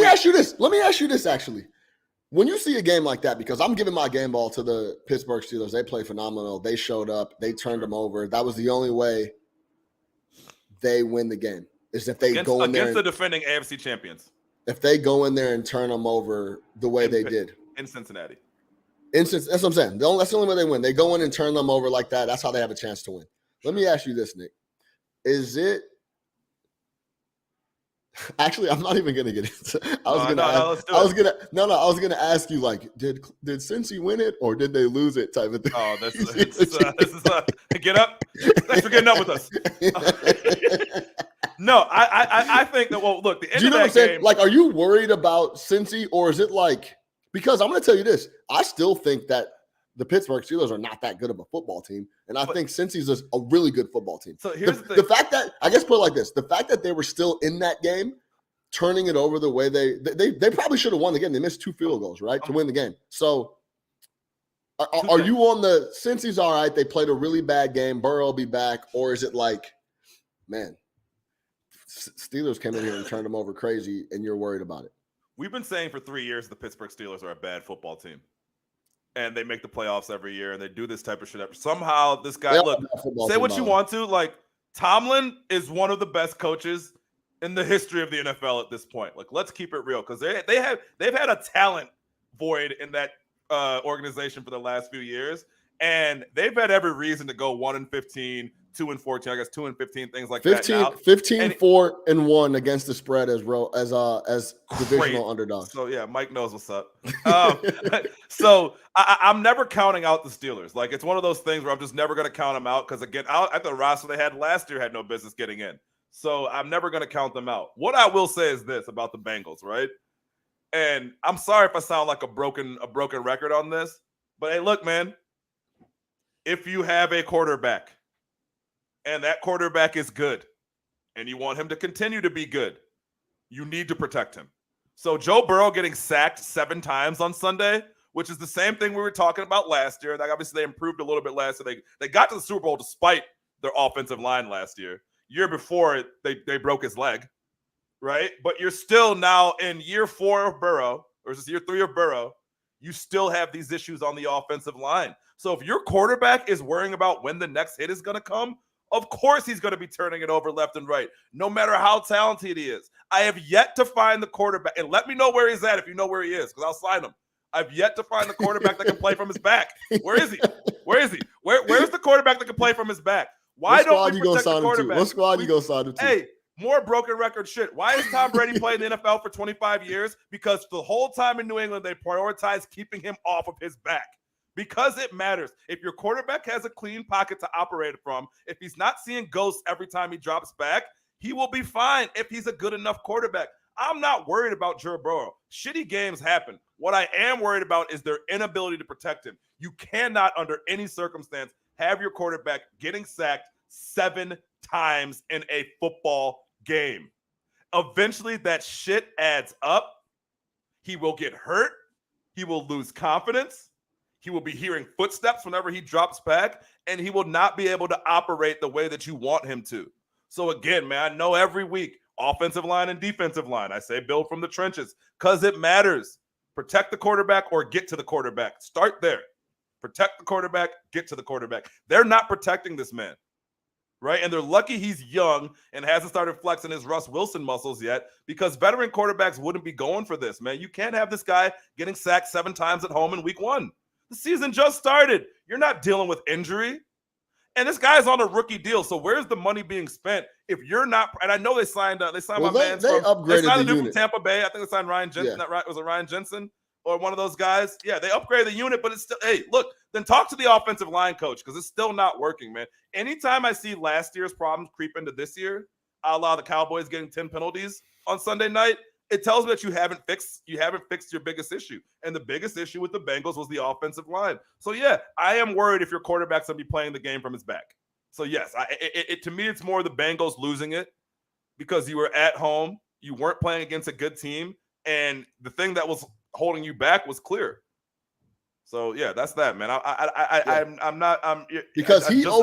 ask you this actually. When you see a game like that, because I'm giving my game ball to the Pittsburgh Steelers, they play phenomenal. They showed up. They turned them over. That was the only way they win the game, is if they go in there against the defending AFC champions. If they go in there and turn them over the way they did in Cincinnati. That's what I'm saying. That's the only way they win. They go in and turn them over like that. That's how they have a chance to win. Let me ask you this, Nick. Is it – actually, I'm not even going to get into it. I was going to ask you, did Cincy win it or did they lose it type of thing? Oh, this is get up. Thanks for getting up with us. No, I think that, well, look, the end of that game. Are you worried about Cincy, or is it because I'm going to tell you this, I still think that the Pittsburgh Steelers are not that good of a football team, and I think Cincy's a really good football team. So here's the fact that, I guess put it like this, the fact that they were still in that game, turning it over the way they probably should have won the game. They missed 2 field goals, right, to win the game. So are you on the Cincy's all right, they played a really bad game, Burrow will be back, or is it man, Steelers came in here and turned them over crazy, and you're worried about it? we've been saying for 3 years the Pittsburgh Steelers are a bad football team. And they make the playoffs every year, and they do this type of shit. Somehow, this guy, look, say what you want to. Like, Tomlin is one of the best coaches in the history of the NFL at this point. Like, let's keep it real, because they've had a talent void in that organization for the last few years, and they've had every reason to go 1-15, 2-14, I guess 2-15, things like that. Now 15-4-1 against the spread as divisional underdogs. So yeah, Mike knows what's up. So I'm never counting out the Steelers. Like, it's one of those things where I'm just never going to count them out, because again, at the roster they had last year had no business getting in. So I'm never going to count them out. What I will say is this about the Bengals, right? And I'm sorry if I sound like a broken record on this, but hey, look, man, if you have a quarterback and that quarterback is good and you want him to continue to be good, you need to protect him. So Joe Burrow getting sacked 7 times on Sunday, which is the same thing we were talking about last year. Like, obviously, they improved a little bit last year. They got to the Super Bowl despite their offensive line last year. Year before, they broke his leg, right? But you're still now in year 4 of Burrow, or is this year 3 of Burrow, you still have these issues on the offensive line. So if your quarterback is worrying about when the next hit is going to come, of course he's going to be turning it over left and right, no matter how talented he is. I have yet to find the quarterback, and let me know where he's at if you know where he is, because I'll sign him. I've yet to find the quarterback that can play from his back. Where is he? Where's the quarterback that can play from his back? Why don't we protect the quarterback? What squad you gonna sign him to? Hey, more broken record shit. Why is Tom Brady playing the NFL for 25 years? Because the whole time in New England, they prioritized keeping him off of his back. Because it matters. If your quarterback has a clean pocket to operate from, if he's not seeing ghosts every time he drops back, he will be fine if he's a good enough quarterback. I'm not worried about Joe Burrow. Shitty games happen. What I am worried about is their inability to protect him. You cannot, under any circumstance, have your quarterback getting sacked 7 times in a football game. Eventually, that shit adds up. He will get hurt. He will lose confidence. He will be hearing footsteps whenever he drops back, and he will not be able to operate the way that you want him to. So again, man, I know every week, offensive line and defensive line, I say build from the trenches because it matters. Protect the quarterback or get to the quarterback. Start there. Protect the quarterback, get to the quarterback. They're not protecting this man, right? And they're lucky he's young and hasn't started flexing his Russ Wilson muscles yet, because veteran quarterbacks wouldn't be going for this, man. You can't have this guy getting sacked 7 times at home in week 1. The season just started. You're not dealing with injury. And this guy's on a rookie deal. So where's the money being spent if you're not? And I know they signed my man. They upgraded the unit from Tampa Bay. I think they signed Ryan Jensen. Yeah. Was it Ryan Jensen or one of those guys? Yeah, they upgraded the unit, but it's still, hey, look, then talk to the offensive line coach, because it's still not working, man. Anytime I see last year's problems creep into this year, a la the Cowboys getting 10 penalties on Sunday night, it tells me that you haven't fixed your biggest issue. And the biggest issue with the Bengals was the offensive line. So yeah, I am worried if your quarterback's going to be playing the game from his back. So yes, to me, it's more the Bengals losing it because you were at home, you weren't playing against a good team, and the thing that was holding you back was clear. So yeah, that's that, man. Because he was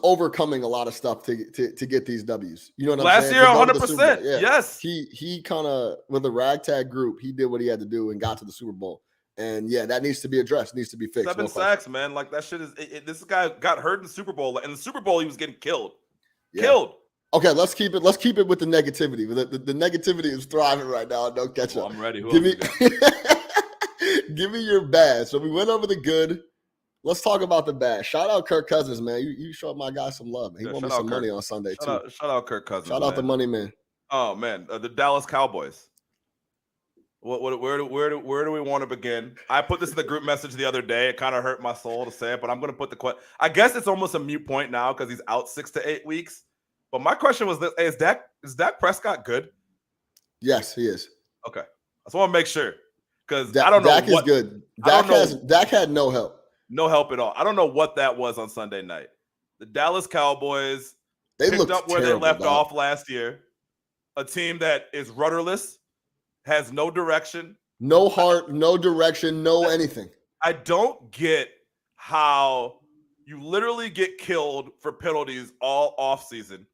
overcoming a lot of stuff to get these W's. You know what I'm saying? Last year, 100%. Yeah. Yes. He kind of, with a ragtag group, he did what he had to do and got to the Super Bowl. And yeah, that needs to be addressed. Needs to be fixed. 7 sacks, man. Like, that shit is. This guy got hurt in the Super Bowl. In the Super Bowl, he was getting killed. Yeah. Killed. Okay, let's keep it with the negativity. The negativity is thriving right now. Don't catch up. I'm ready. Give me your bad. So we went over the good. Let's talk about the bad. Shout out Kirk Cousins, man. You showed my guy some love. He won me some money on Sunday too. Shout out Kirk Cousins. Shout out the money man. Oh man, the Dallas Cowboys. Where do we want to begin? I put this in the group message the other day. It kind of hurt my soul to say it, but I'm going to put the question. I guess it's almost a moot point now because he's out 6 to 8 weeks. But my question was this: is Dak Prescott good? Yes, he is. Okay, I just want to make sure. Because I don't know. Dak is good. Dak had no help. No help at all. I don't know what that was on Sunday night. The Dallas Cowboys picked up where they left off last year. A team that is rudderless, has no direction. No heart, no direction, no anything. I don't get how you literally get killed for penalties all offseason,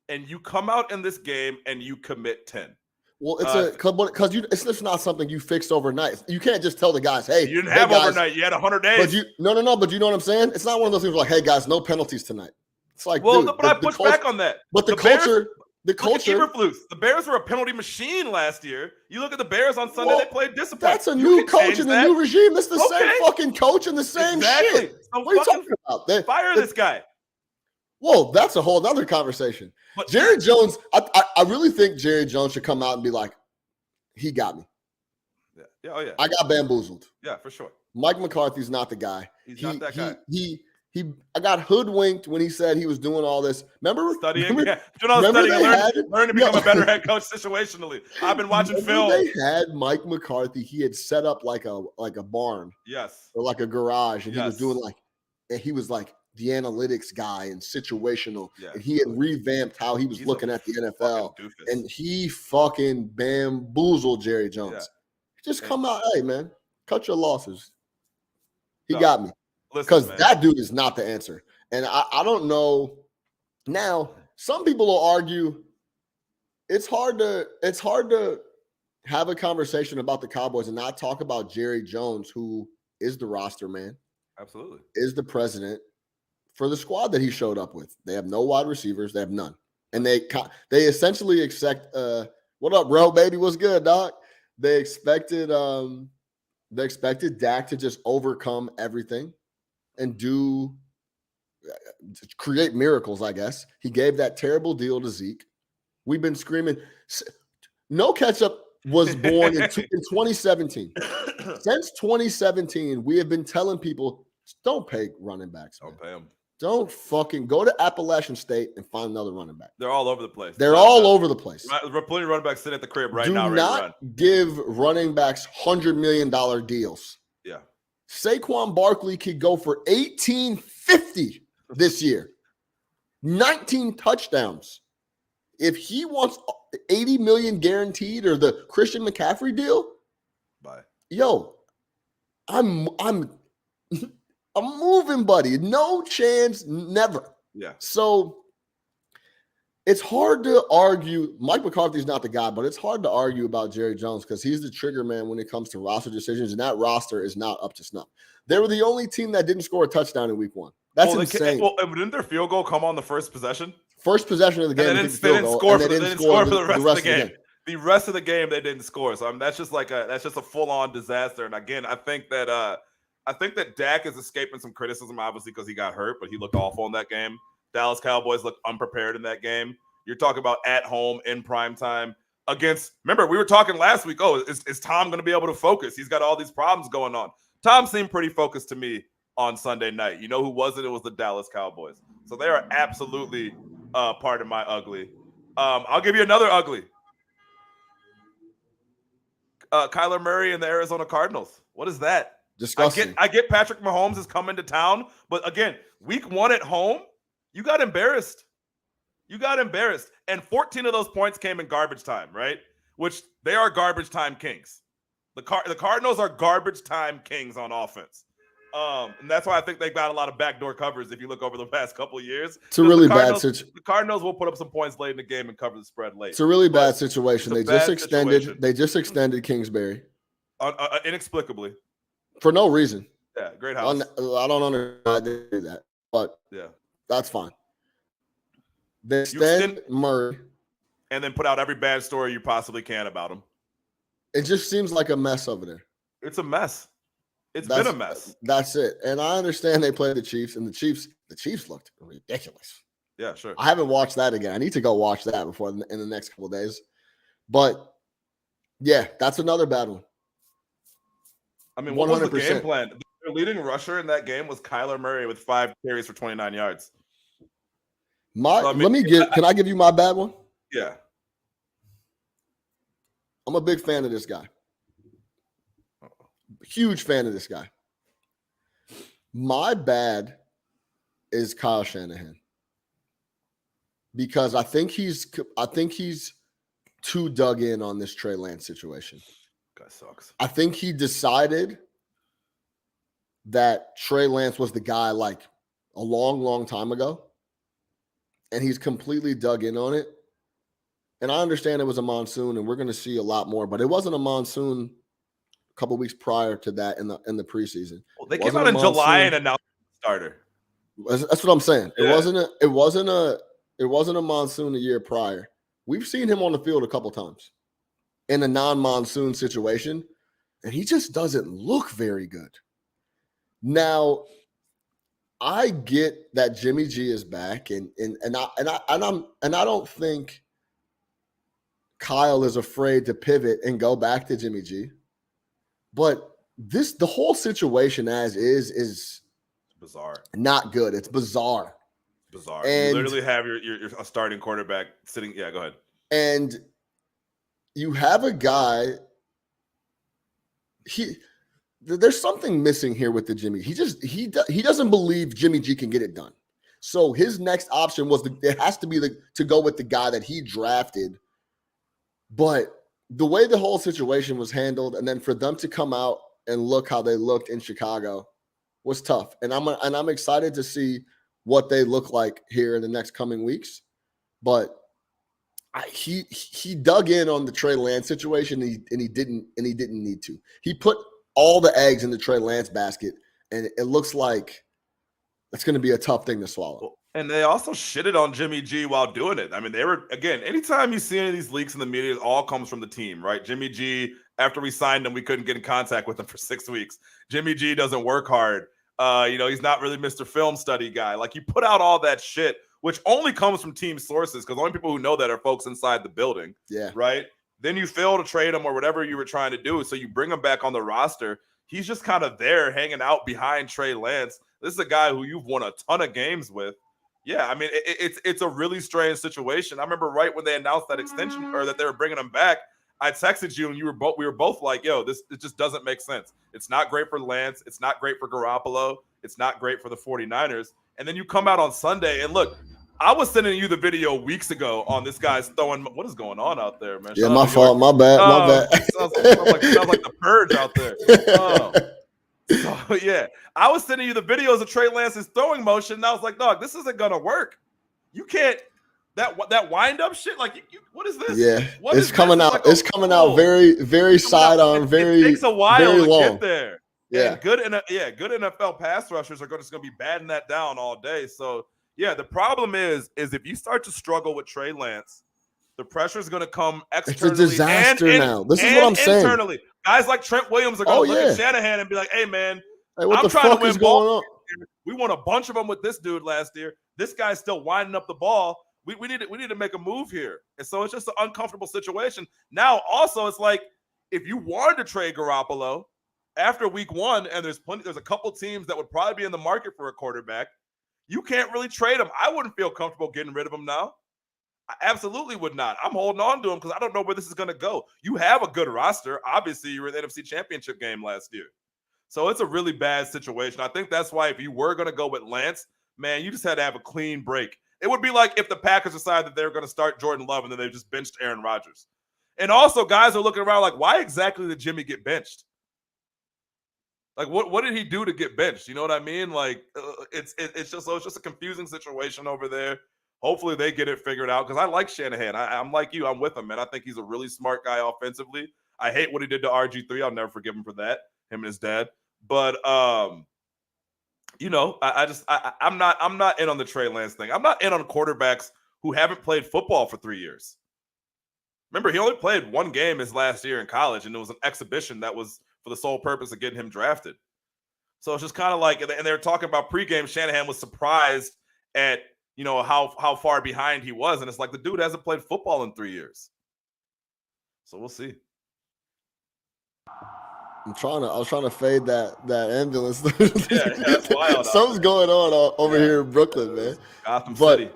and you come out in this game and you commit 10. Well, it's just not something you fix overnight. You can't just tell the guys, "Hey, You didn't hey have guys, overnight. You had 100 days. But you know what I'm saying? It's not one of those things like, "Hey guys, no penalties tonight." It's like, Well, dude, but I push back on that. But the culture. Look at Eberflus. The Bears were a penalty machine last year. You look at the Bears on Sunday; they played discipline. That's a new coach and a new regime. That's the same fucking coach and the same shit. So what are you talking about? Fire this guy. Whoa, that's a whole other conversation. But Jerry Jones, I really think Jerry Jones should come out and be like, he got me. Yeah. Oh, yeah. I got bamboozled. Yeah, for sure. Mike McCarthy's not the guy. He's not that guy. I got hoodwinked when he said he was doing all this. Remember? Studying and learning to become a better head coach situationally. I've been watching film. They had Mike McCarthy. He had set up like a barn. Yes. Or like a garage. And he was doing he was like the analytics guy and situational. Yeah, and he had revamped how he was looking at the NFL. And he fucking bamboozled Jerry Jones. Yeah. Just come out, hey man, cut your losses. He got me. Because that dude is not the answer. And I don't know. Now, some people will argue it's hard to have a conversation about the Cowboys and not talk about Jerry Jones, who is the roster man. Absolutely. Is the president for the squad that he showed up with. They have no wide receivers. They have none. And they essentially expect what up, bro, baby? What's good, dog? They expected Dak to just overcome everything and create miracles, I guess. He gave that terrible deal to Zeke. We've been screaming. No Ketchup was born in 2017. Since 2017, we have been telling people, don't pay running backs. Don't pay them. Don't fucking go to Appalachian State and find another running back. They're all over the place. They're all over the place. Plenty of running backs sitting at the crib right now. Do not give running backs $100 million deals. Yeah. Saquon Barkley could go for $18.50 this year. 19 touchdowns. If he wants $80 million guaranteed or the Christian McCaffrey deal, bye. Yo, I'm moving, buddy. No chance, never. Yeah. So it's hard to argue. Mike McCarthy's not the guy, but it's hard to argue about Jerry Jones because he's the trigger man when it comes to roster decisions, and that roster is not up to snuff. They were the only team that didn't score a touchdown in week 1. That's insane. Didn't their field goal come on the first possession? First possession of the game. They didn't score for the rest of the game. The rest of the game, they didn't score. So that's just a full-on disaster. And again, I think that Dak is escaping some criticism, obviously, because he got hurt, but he looked awful in that game. Dallas Cowboys looked unprepared in that game. You're talking about at home in prime time against. Remember, we were talking last week. Oh, is Tom going to be able to focus? He's got all these problems going on. Tom seemed pretty focused to me on Sunday night. You know who was it? It was the Dallas Cowboys. So they are absolutely part of my ugly. I'll give you another ugly. Kyler Murray and the Arizona Cardinals. What is that? Disgusting. I get Patrick Mahomes is coming to town, but again, week 1 at home, you got embarrassed. And 14 of those points came in garbage time, right? Which they are garbage time kings. The Cardinals are garbage time kings on offense. And that's why I think they've got a lot of backdoor covers if you look over the past couple of years. It's a really bad situation. The Cardinals will put up some points late in the game and cover the spread late. It's a really bad situation. They just extended Kingsbury. Inexplicably. For no reason. Yeah, great house. I don't understand that, but yeah, that's fine. They extend Murray. And then put out every bad story you possibly can about him. It just seems like a mess over there. It's a mess. It's been a mess. That's it. And I understand they played the Chiefs, and the Chiefs looked ridiculous. Yeah, sure. I haven't watched that again. I need to go watch that before in the next couple of days. But yeah, that's another bad one. I mean, what 100%. Was the game plan? Their leading rusher in that game was Kyler Murray with 5 carries for 29 yards. Can I give you my bad one? Yeah. I'm a big fan of this guy. Huge fan of this guy. My bad is Kyle Shanahan. Because I think he's too dug in on this Trey Lance situation. Guy sucks. I think he decided that Trey Lance was the guy like a long, long time ago. And he's completely dug in on it. And I understand it was a monsoon, and we're going to see a lot more, but it wasn't a monsoon a couple weeks prior to that in the preseason. Well, they came out in July and announced the starter. That's what I'm saying. Yeah. It wasn't a monsoon a year prior. We've seen him on the field a couple times in a non-monsoon situation, and he just doesn't look very good. Now, I get that Jimmy G is back, and I don't think Kyle is afraid to pivot and go back to Jimmy G. But the whole situation as is bizarre. Not good. It's bizarre. Bizarre. And you literally have your starting quarterback sitting. Yeah, go ahead. And you have a guy. There's something missing here with the Jimmy. He doesn't believe Jimmy G can get it done. So his next option was it has to be to go with the guy that he drafted. But the way the whole situation was handled, and then for them to come out and look how they looked in Chicago, was tough. And I'm excited to see what they look like here in the next coming weeks. But he dug in on the Trey Lance situation, and he didn't need to. He put all the eggs in the Trey Lance basket, and it looks like it's going to be a tough thing to swallow. And they also shitted on Jimmy G while doing it. I mean, they were, again, anytime you see any of these leaks in the media, it all comes from the team, right? Jimmy G, after we signed him, we couldn't get in contact with him for 6 weeks. Jimmy G doesn't work hard. He's not really Mr. Film Study guy. Like, you put out all that shit, which only comes from team sources, because the only people who know that are folks inside the building. Yeah. Right? Then you fail to trade him or whatever you were trying to do. So you bring him back on the roster. He's just kind of there hanging out behind Trey Lance. This is a guy who you've won a ton of games with. Yeah, I mean, it's a really strange situation. I remember right when they announced that extension or that they were bringing him back, I texted you and we were both like, yo, it just doesn't make sense. It's not great for Lance. It's not great for Garoppolo. It's not great for the 49ers. And then you come out on Sunday and look, I was sending you the video weeks ago on this guy's throwing. What is going on out there, man? Yeah, my fault. My bad. Sounds like the purge out there. So, yeah, I was sending you the videos of Trey Lance's throwing motion, and I was like, dog, this isn't going to work. You can't – that wind-up shit, like, what is this? Yeah, it's coming out. It's coming out very, very sidearm, very – it takes a while to get there. Yeah. And good NFL pass rushers are just going to be batting that down all day. So, yeah, the problem is if you start to struggle with Trey Lance, the pressure is going to come externally. It's a disaster now. This is what I'm saying. Internally. Guys like Trent Williams are going to look at Shanahan and be like, hey, man, what I'm the trying fuck to win is going on? We won a bunch of them with this dude last year. This guy's still winding up the ball. We need to make a move here. And so it's just an uncomfortable situation. Now, also, it's like if you wanted to trade Garoppolo after week 1, and there's a couple teams that would probably be in the market for a quarterback, you can't really trade him. I wouldn't feel comfortable getting rid of him now. I absolutely would not. I'm holding on to him because I don't know where this is going to go. You have a good roster. Obviously, you were in the NFC Championship game last year. So it's a really bad situation. I think that's why if you were going to go with Lance, man, you just had to have a clean break. It would be like if the Packers decided that they were going to start Jordan Love and then they just benched Aaron Rodgers. And also, guys are looking around like, why exactly did Jimmy get benched? Like, what did he do to get benched? You know what I mean? Like, it's just a confusing situation over there. Hopefully they get it figured out because I like Shanahan. I'm like you. I'm with him, man. I think he's a really smart guy offensively. I hate what he did to RG3. I'll never forgive him for that, him and his dad. But, I'm not in on the Trey Lance thing. I'm not in on quarterbacks who haven't played football for 3 years. Remember, he only played one game his last year in college, and it was an exhibition that was for the sole purpose of getting him drafted. So it's just kind of like, and they were talking about pregame, Shanahan was surprised at, how far behind he was. And it's like, the dude hasn't played football in 3 years. So we'll see. I was trying to fade that ambulance. Yeah, that's wild. Something's going on over here in Brooklyn, man. Gotham City.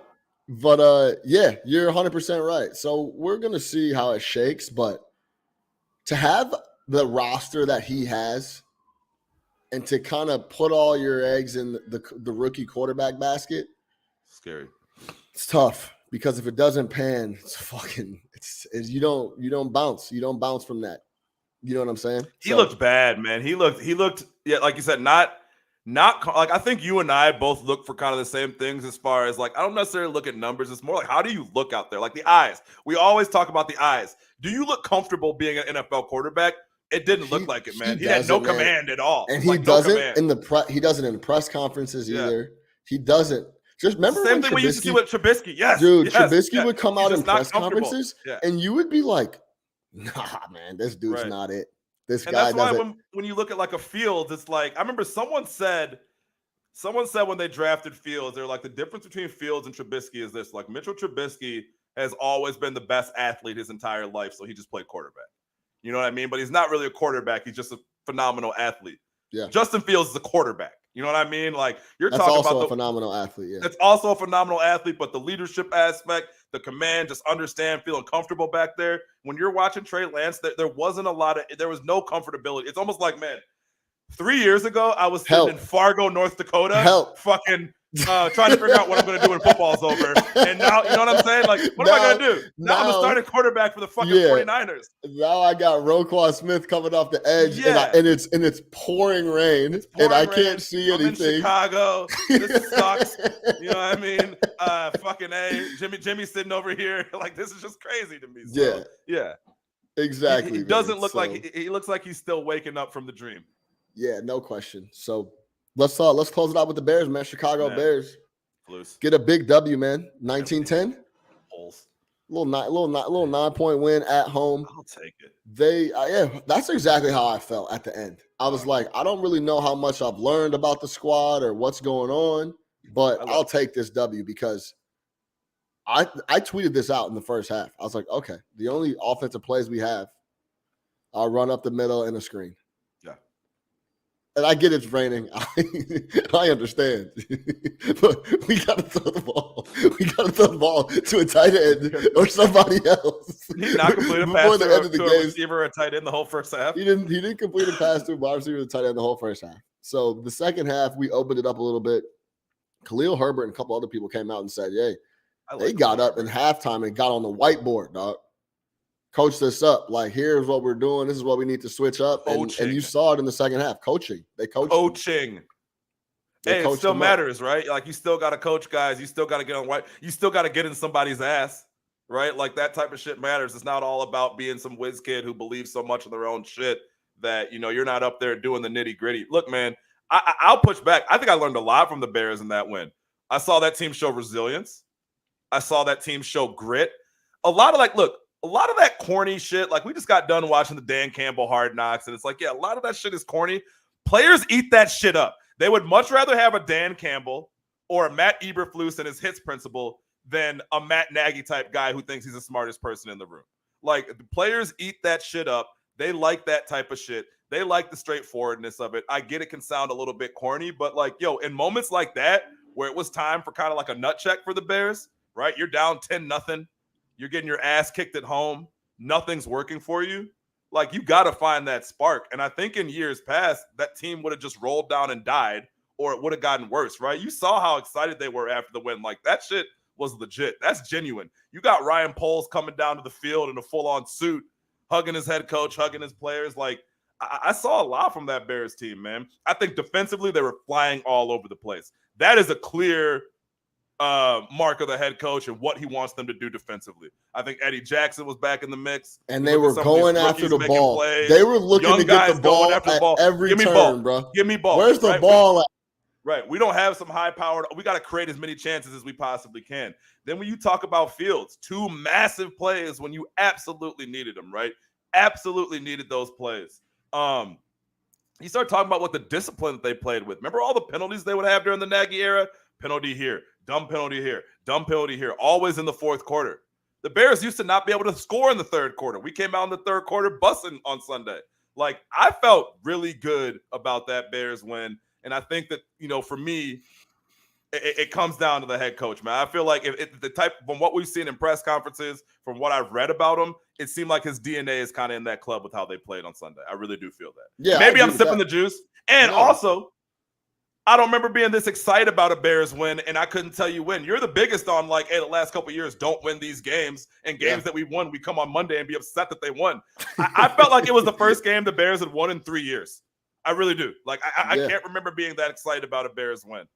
But yeah, you're 100% right. So we're going to see how it shakes. But to have the roster that he has and to kind of put all your eggs in the rookie quarterback basket, scary. It's tough because if it doesn't pan, you don't bounce. You don't bounce from that. You know what I'm saying? He looked bad, man. He looked, yeah, like you said, not I think you and I both look for kind of the same things as far as like, I don't necessarily look at numbers. It's more like, how do you look out there? Like the eyes. We always talk about the eyes. Do you look comfortable being an NFL quarterback? It didn't look like it, man. He had no command at all. And he doesn't in the he doesn't in press conferences either. He doesn't. Just remember same thing we used to see with Trubisky. Yes. Dude, Trubisky would come out in press conferences and you would be like, nah, man, this dude's not it. This guy doesn't. That's why when you look at like a Fields, it's like, I remember someone said when they drafted Fields, they're like, the difference between Fields and Trubisky is this. Like, Mitchell Trubisky has always been the best athlete his entire life, so he just played quarterback. You know what I mean? But he's not really a quarterback. He's just a phenomenal athlete. Yeah. Justin Fields is a quarterback. You know what I mean? Like, that's talking about a phenomenal athlete. Yeah. That's also a phenomenal athlete, but the leadership aspect, the command, just feeling comfortable back there. When you're watching Trey Lance, there was no comfortability. It's almost like, man, 3 years ago, I was sitting in Fargo, North Dakota, fucking trying to figure out what I'm going to do when football's over. And now, you know what I'm saying? Like, what am I going to do? Now I'm the starting quarterback for the fucking 49ers. Now I got Roquan Smith coming off the edge, and it's pouring rain, and I can't see anything. I'm in Chicago. This sucks. You know what I mean? Fucking A. Jimmy's sitting over here. Like, this is just crazy to me. So, yeah. Exactly. He doesn't look like he looks like he's still waking up from the dream. Yeah, no question. So let's close it out with the Bears, man. Chicago Bears. Blues. Get a big W, man. 19-10. Little 9-point win at home. I'll take it. That's exactly how I felt at the end. I was like, I don't really know how much I've learned about the squad or what's going on, but I'll take this W because I tweeted this out in the first half. I was like, okay, the only offensive plays we have are run up the middle and a screen. And I get it's raining. I understand. But we got to throw the ball. We got to throw the ball to a tight end or somebody else. He not completed a pass to a receiver or a tight end the whole first half. He didn't complete a pass to a wide receiver or a tight end the whole first half. So the second half, we opened it up a little bit. Khalil Herbert and a couple other people came out and said, hey, they got up in halftime and got on the whiteboard, dog. Coach this up. Like, here's what we're doing. This is what we need to switch up. And you saw it in the second half. Coaching. They coached. Coaching. Hey, it still matters, right? Like, you still got to coach guys. You still got to get on white. You still got to get in somebody's ass, right? Like, that type of shit matters. It's not all about being some whiz kid who believes so much in their own shit that, you're not up there doing the nitty gritty. Look, man, I'll push back. I think I learned a lot from the Bears in that win. I saw that team show resilience. I saw that team show grit. A lot of that corny shit, like we just got done watching the Dan Campbell Hard Knocks, and it's like, yeah, a lot of that shit is corny. Players eat that shit up. They would much rather have a Dan Campbell or a Matt Eberflus and his hits principle than a Matt Nagy type guy who thinks he's the smartest person in the room. Like, the players eat that shit up. They like that type of shit. They like the straightforwardness of it. I get it can sound a little bit corny, but like, in moments like that where it was time for kind of like a nut check for the Bears, right? You're down 10-0. You're getting your ass kicked at home. Nothing's working for you. Like, you got to find that spark. And I think in years past, that team would have just rolled down and died, or it would have gotten worse, right? You saw how excited they were after the win. Like, that shit was legit. That's genuine. You got Ryan Poles coming down to the field in a full-on suit, hugging his head coach, hugging his players. Like, I saw a lot from that Bears team, man. I think defensively, they were flying all over the place. That is a clear mark of the head coach and what he wants them to do defensively. I think Eddie Jackson was back in the mix. And they were going after the ball. Plays. They were looking to get the ball at every turn, bro. Give me ball. Where's the ball at? Right. We don't have some high-powered – we got to create as many chances as we possibly can. Then when you talk about Fields, 2 massive plays when you absolutely needed them, right? Absolutely needed those plays. You start talking about what the discipline that they played with. Remember all the penalties they would have during the Nagy era? Penalty here, dumb penalty here, dumb penalty here, always in the fourth quarter. The Bears used to not be able to score in the third quarter. We came out in the third quarter bussing on Sunday. Like, I felt really good about that Bears win. And I think that, for me, it comes down to the head coach, man. I feel like from what we've seen in press conferences, from what I've read about him, it seemed like his DNA is kind of in that club with how they played on Sunday. I really do feel that. Yeah, maybe I'm sipping the juice. And also, I don't remember being this excited about a Bears win, and I couldn't tell you when. You're the biggest on, like, hey, the last couple of years, don't win these games. And games that we won, we come on Monday and be upset that they won. I felt like it was the first game the Bears had won in 3 years. I really do. Like, I Yeah. can't remember being that excited about a Bears win.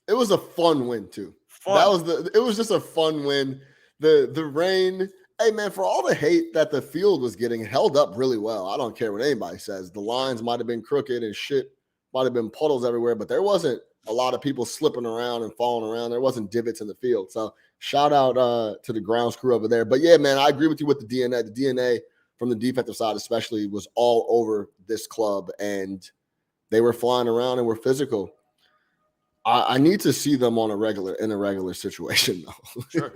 It was a fun win too. Fun. It was just a fun win. The rain, hey man, for all the hate that the field was getting, it held up really well. I don't care what anybody says. The lines might have been crooked and shit, might have been puddles everywhere, but there wasn't a lot of people slipping around and falling around. There wasn't divots in the field. So shout out to the grounds crew over there. But yeah, man, I agree with you with the DNA. The DNA from the defensive side especially was all over this club, and they were flying around and were physical. I need to see them in a regular situation though. Sure.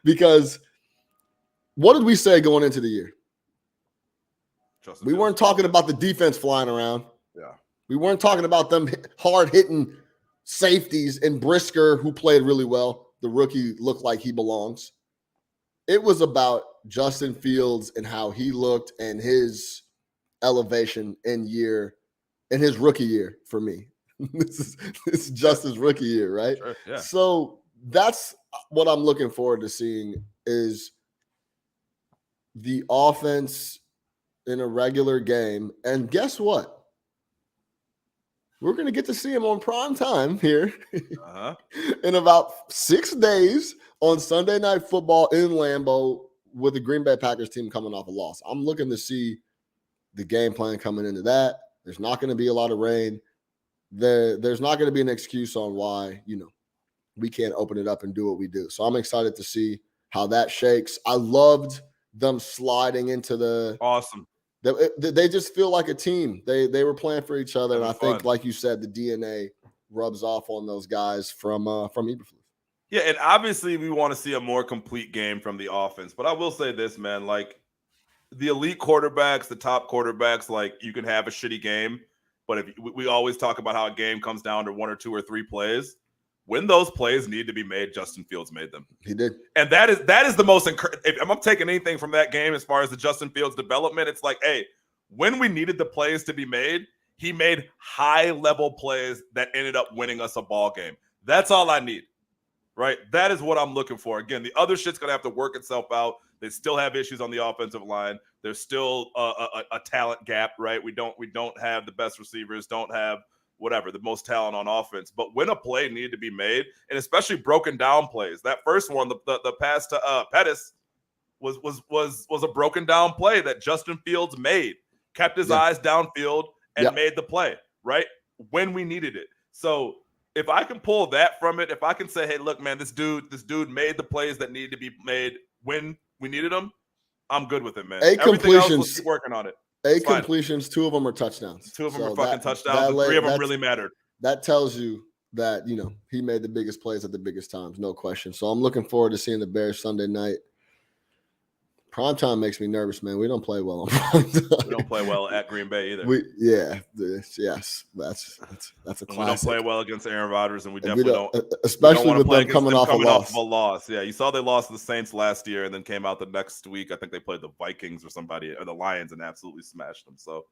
Because what did we say going into the year? We weren't talking about the defense flying around. Yeah. We weren't talking about them hard hitting safeties and Brisker, who played really well. The rookie looked like he belongs. It was about Justin Fields and how he looked and his elevation in his rookie year for me. This is just his rookie year, right? Sure, yeah. So that's what I'm looking forward to seeing is the offense in a regular game. And guess what? We're going to get to see him on prime time here in about 6 days on Sunday Night Football in Lambeau with the Green Bay Packers team coming off a loss. I'm looking to see the game plan coming into that. There's not going to be a lot of rain. There's not going to be an excuse on why, we can't open it up and do what we do. So I'm excited to see how that shakes. I loved them sliding into the awesome. They just feel like a team. They were playing for each other, and I think, like you said, the DNA rubs off on those guys from Eberflus. Yeah, and obviously we want to see a more complete game from the offense. But I will say this, man, like the elite quarterbacks, the top quarterbacks, like you can have a shitty game. But if we always talk about how a game comes down to 1 or 2 or 3 plays, when those plays need to be made, Justin Fields made them. He did. And that is the most if I'm taking anything from that game as far as the Justin Fields development, it's like, hey, when we needed the plays to be made, he made high-level plays that ended up winning us a ball game. That's all I need, right? That is what I'm looking for. Again, the other shit's going to have to work itself out. They still have issues on the offensive line. There's still a talent gap, right? We don't have the best receivers, don't have the most talent on offense. But when a play needed to be made, and especially broken down plays, that first one, the pass to Pettis was a broken down play that Justin Fields made, kept his eyes downfield and made the play, right? When we needed it. So if I can pull that from it, if I can say, hey, look, man, this dude made the plays that needed to be made when we needed them, I'm good with it, man. Everything else, let's keep working on it. 8 completions, 2 of them are touchdowns. 2 of them are fucking touchdowns, and 3 of them really mattered. That tells you that, he made the biggest plays at the biggest times, no question. So I'm looking forward to seeing the Bears Sunday night. Primetime makes me nervous, man. We don't play well on primetime. We don't play well at Green Bay either. Yes, that's a classic. We don't play well against Aaron Rodgers, and we definitely don't. Especially with them coming off a loss. Yeah, you saw they lost to the Saints last year, and then came out the next week. I think they played the Vikings or the Lions, and absolutely smashed them. So,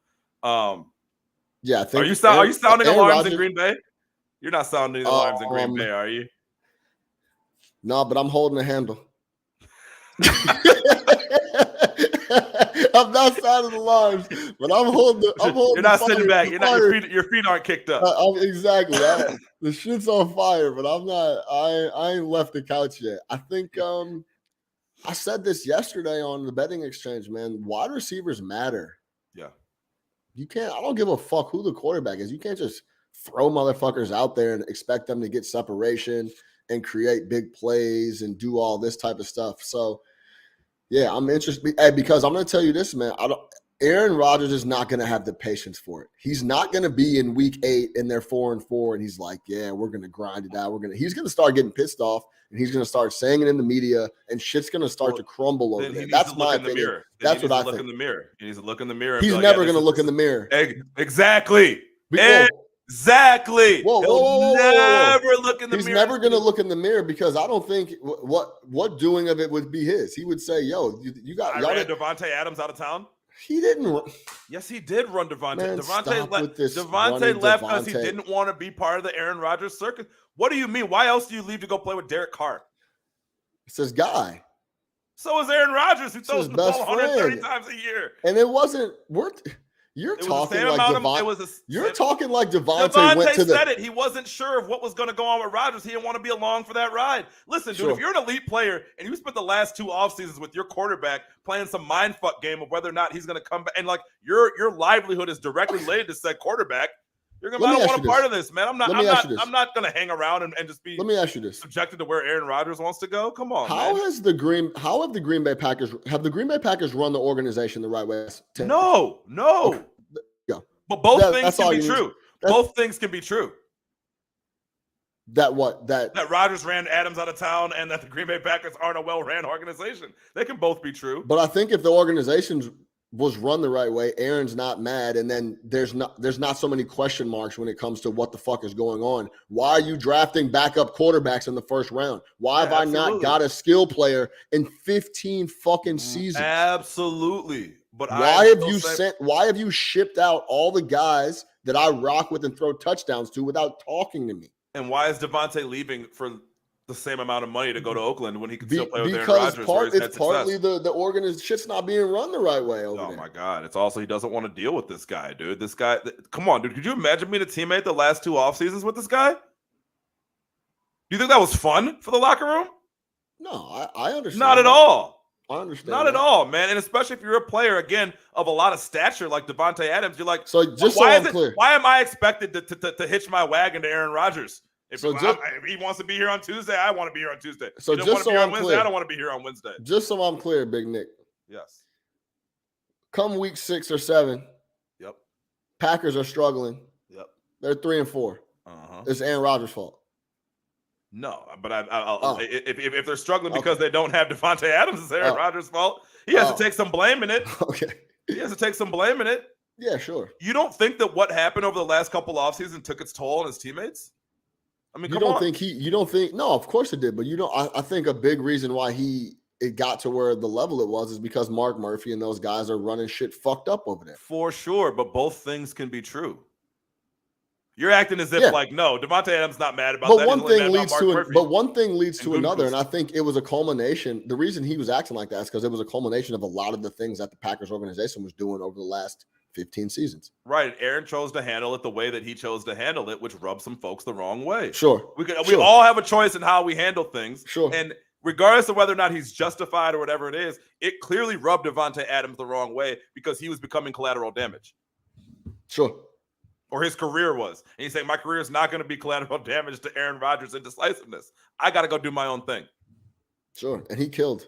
yeah, I think. Are you sounding alarms in Green Bay? You're not sounding alarms in Green Bay, are you? No, but I'm holding the handle. I'm not sounding alarms, but I'm holding. You're not sitting back. Your feet aren't kicked up. Exactly. The shit's on fire, but I'm not. I ain't left the couch yet. I think. I said this yesterday on the betting exchange, man. Wide receivers matter. Yeah. You can't. I don't give a fuck who the quarterback is. You can't just throw motherfuckers out there and expect them to get separation and create big plays and do all this type of stuff. So. Yeah, I'm interested because I'm going to tell you this, man. Aaron Rodgers is not going to have the patience for it. He's not going to be in week 8 and they're 4-4 and he's like, yeah, we're going to grind it out. He's going to start getting pissed off and he's going to start saying it in the media and shit's going to start to crumble over there. That's my opinion. That's what I think. Look in the mirror. He needs to look in the mirror. He's never going to look in the mirror. Exactly. Exactly. Whoa. Never look in the mirror. He's never going to look in the mirror because I don't think what doing of it would be his. He would say, yo, you got I ran Devontae Adams out of town. He didn't. Yes, he did run Devontae. Man, Devontae left because he didn't want to be part of the Aaron Rodgers circus. What do you mean? Why else do you leave to go play with Derek Carr? It's his guy. So is Aaron Rodgers, who throws the ball 130 times a year. And it wasn't You're It was the talking same like amount of. Devon. It was a, You're talking like Devontae went to the. said it. He wasn't sure of what was going to go on with Rodgers. He didn't want to be along for that ride. Listen, dude, Sure. if you're an elite player and you spent the last 2 off seasons with your quarterback playing some mindfuck game of whether or not he's going to come back, and like your livelihood is directly related to said quarterback, you're going to. I don't want a part of this, man. I'm not going to hang around and just be. Let me ask you this: subjected to where Aaron Rodgers wants to go. Come on, How man. have the Green Bay Packers run the organization the right way? No. Okay. But both things can be true. Both things can be true. That Rodgers ran Adams out of town and that the Green Bay Packers aren't a well-ran organization. They can both be true. But I think if the organization was run the right way, Aaron's not mad, and then there's not so many question marks when it comes to what the fuck is going on. Why are you drafting backup quarterbacks in the first round? Why have I not got a skill player in 15 fucking seasons? Absolutely. But why have you shipped out all the guys that I rock with and throw touchdowns to without talking to me? And why is Devontae leaving for the same amount of money to go to Oakland when he can still play with Aaron Rodgers? Because it's partly the organization shit's not being run the right way over there. Oh my God. It's also he doesn't want to deal with this guy, dude. This guy, come on, dude. Could you imagine being a teammate the last 2 off seasons with this guy? Do you think that was fun for the locker room? No, I understand. Not at all. I understand. Not at all, man. And especially if you're a player, again, of a lot of stature like Devontae Adams, you're like, so just so I'm clear, why am I expected to hitch my wagon to Aaron Rodgers? If he wants to be here on Tuesday, I want to be here on Tuesday. So just so I'm clear, I don't want to be here on Wednesday. Just so I'm clear, Big Nick. Yes. Come week 6 or 7, yep. Packers are struggling. Yep. They're 3-4. It's Aaron Rodgers' fault. No, but if they're struggling because they don't have Devontae Adams, it's Aaron Rodgers' fault. He has to take some blame in it. Okay. He has to take some blame in it. Yeah, sure. You don't think that what happened over the last couple offseasons took its toll on his teammates? I mean, no, of course it did, but I think a big reason why it got to where the level it was is because Mark Murphy and those guys are running shit fucked up over there. For sure, but both things can be true. You're acting as if no, Devontae Adams not mad about that. But one thing leads to another, and I think it was a culmination. The reason he was acting like that is because it was a culmination of a lot of the things that the Packers organization was doing over the last 15 seasons. Right. Aaron chose to handle it the way that he chose to handle it, which rubbed some folks the wrong way. Sure. We all have a choice in how we handle things. Sure. And regardless of whether or not he's justified or whatever it is, it clearly rubbed Devontae Adams the wrong way because he was becoming collateral damage. Sure. Or his career was. And he's saying, my career is not going to be collateral damage to Aaron Rodgers' indecisiveness. I got to go do my own thing. Sure. And he killed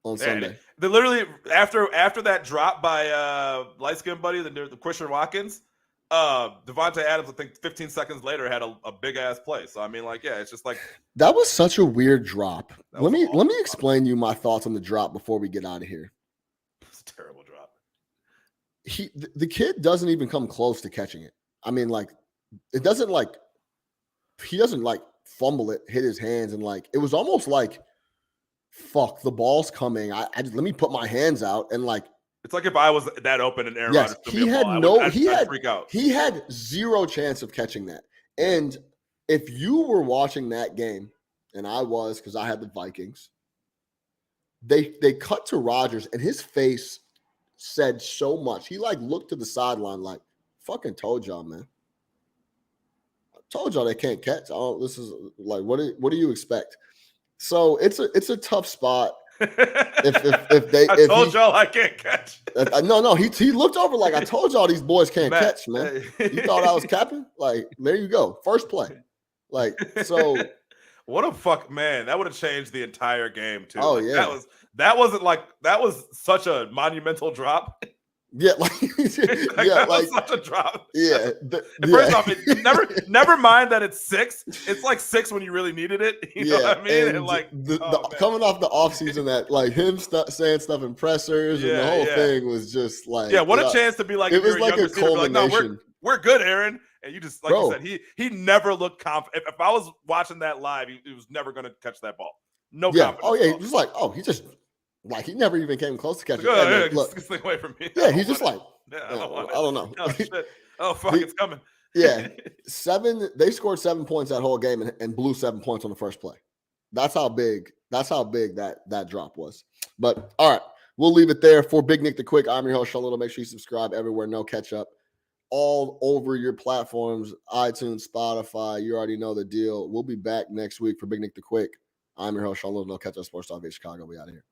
on Sunday. They literally, after that drop by light-skinned buddy, the Christian Watkins, Devontae Adams, I think 15 seconds later, had a big-ass play. So, I mean, it's just like. That was such a weird drop. Let me explain you my thoughts on the drop before we get out of here. It's a terrible drop. The kid doesn't even come close to catching it. I mean, it doesn't he doesn't fumble it, hit his hands, and it was almost like, fuck, the ball's coming. I let me put my hands out and it's like if I was that open and Aaron Rodgers I'd freak out. He had zero chance of catching that. And if you were watching that game, and I was because I had the Vikings, they cut to Rodgers and his face said so much. He looked to the sideline fucking told y'all, man. I told y'all they can't catch. Oh, this is what do you expect? So it's a tough spot. I told y'all I can't catch. No, he looked over I told y'all these boys can't catch, man. You thought I was capping? There you go. First play. So what a fuck, man. That would have changed the entire game too. Oh yeah. That was such a monumental drop. Yeah, that was such a drop. Yeah. First off, never mind that it's 6. It's 6 when you really needed it. You know what I mean? And coming off the offseason, that him saying stuff in pressers and the whole thing was just what a chance to be it was like a culmination. No, we're good, Aaron. And you just you said, he never looked confident. If I was watching that live, he was never going to catch that ball. No confidence. Oh yeah, he was he just. He never even came close to catching it. Look, this thing away from me. Yeah, he's just I don't know. Oh, shit. Oh, fuck, it's coming. Yeah. They scored 7 points that whole game and blew 7 points on the first play. That's how big that drop was. But all right, we'll leave it there. For Big Nick the Quick, I'm your host, Sean Little. Make sure you subscribe everywhere. No Catch Up. All over your platforms, iTunes, Spotify. You already know the deal. We'll be back next week for Big Nick the Quick. I'm your host, Sean Little. No Catch Up Sports Talk in Chicago. We out of here.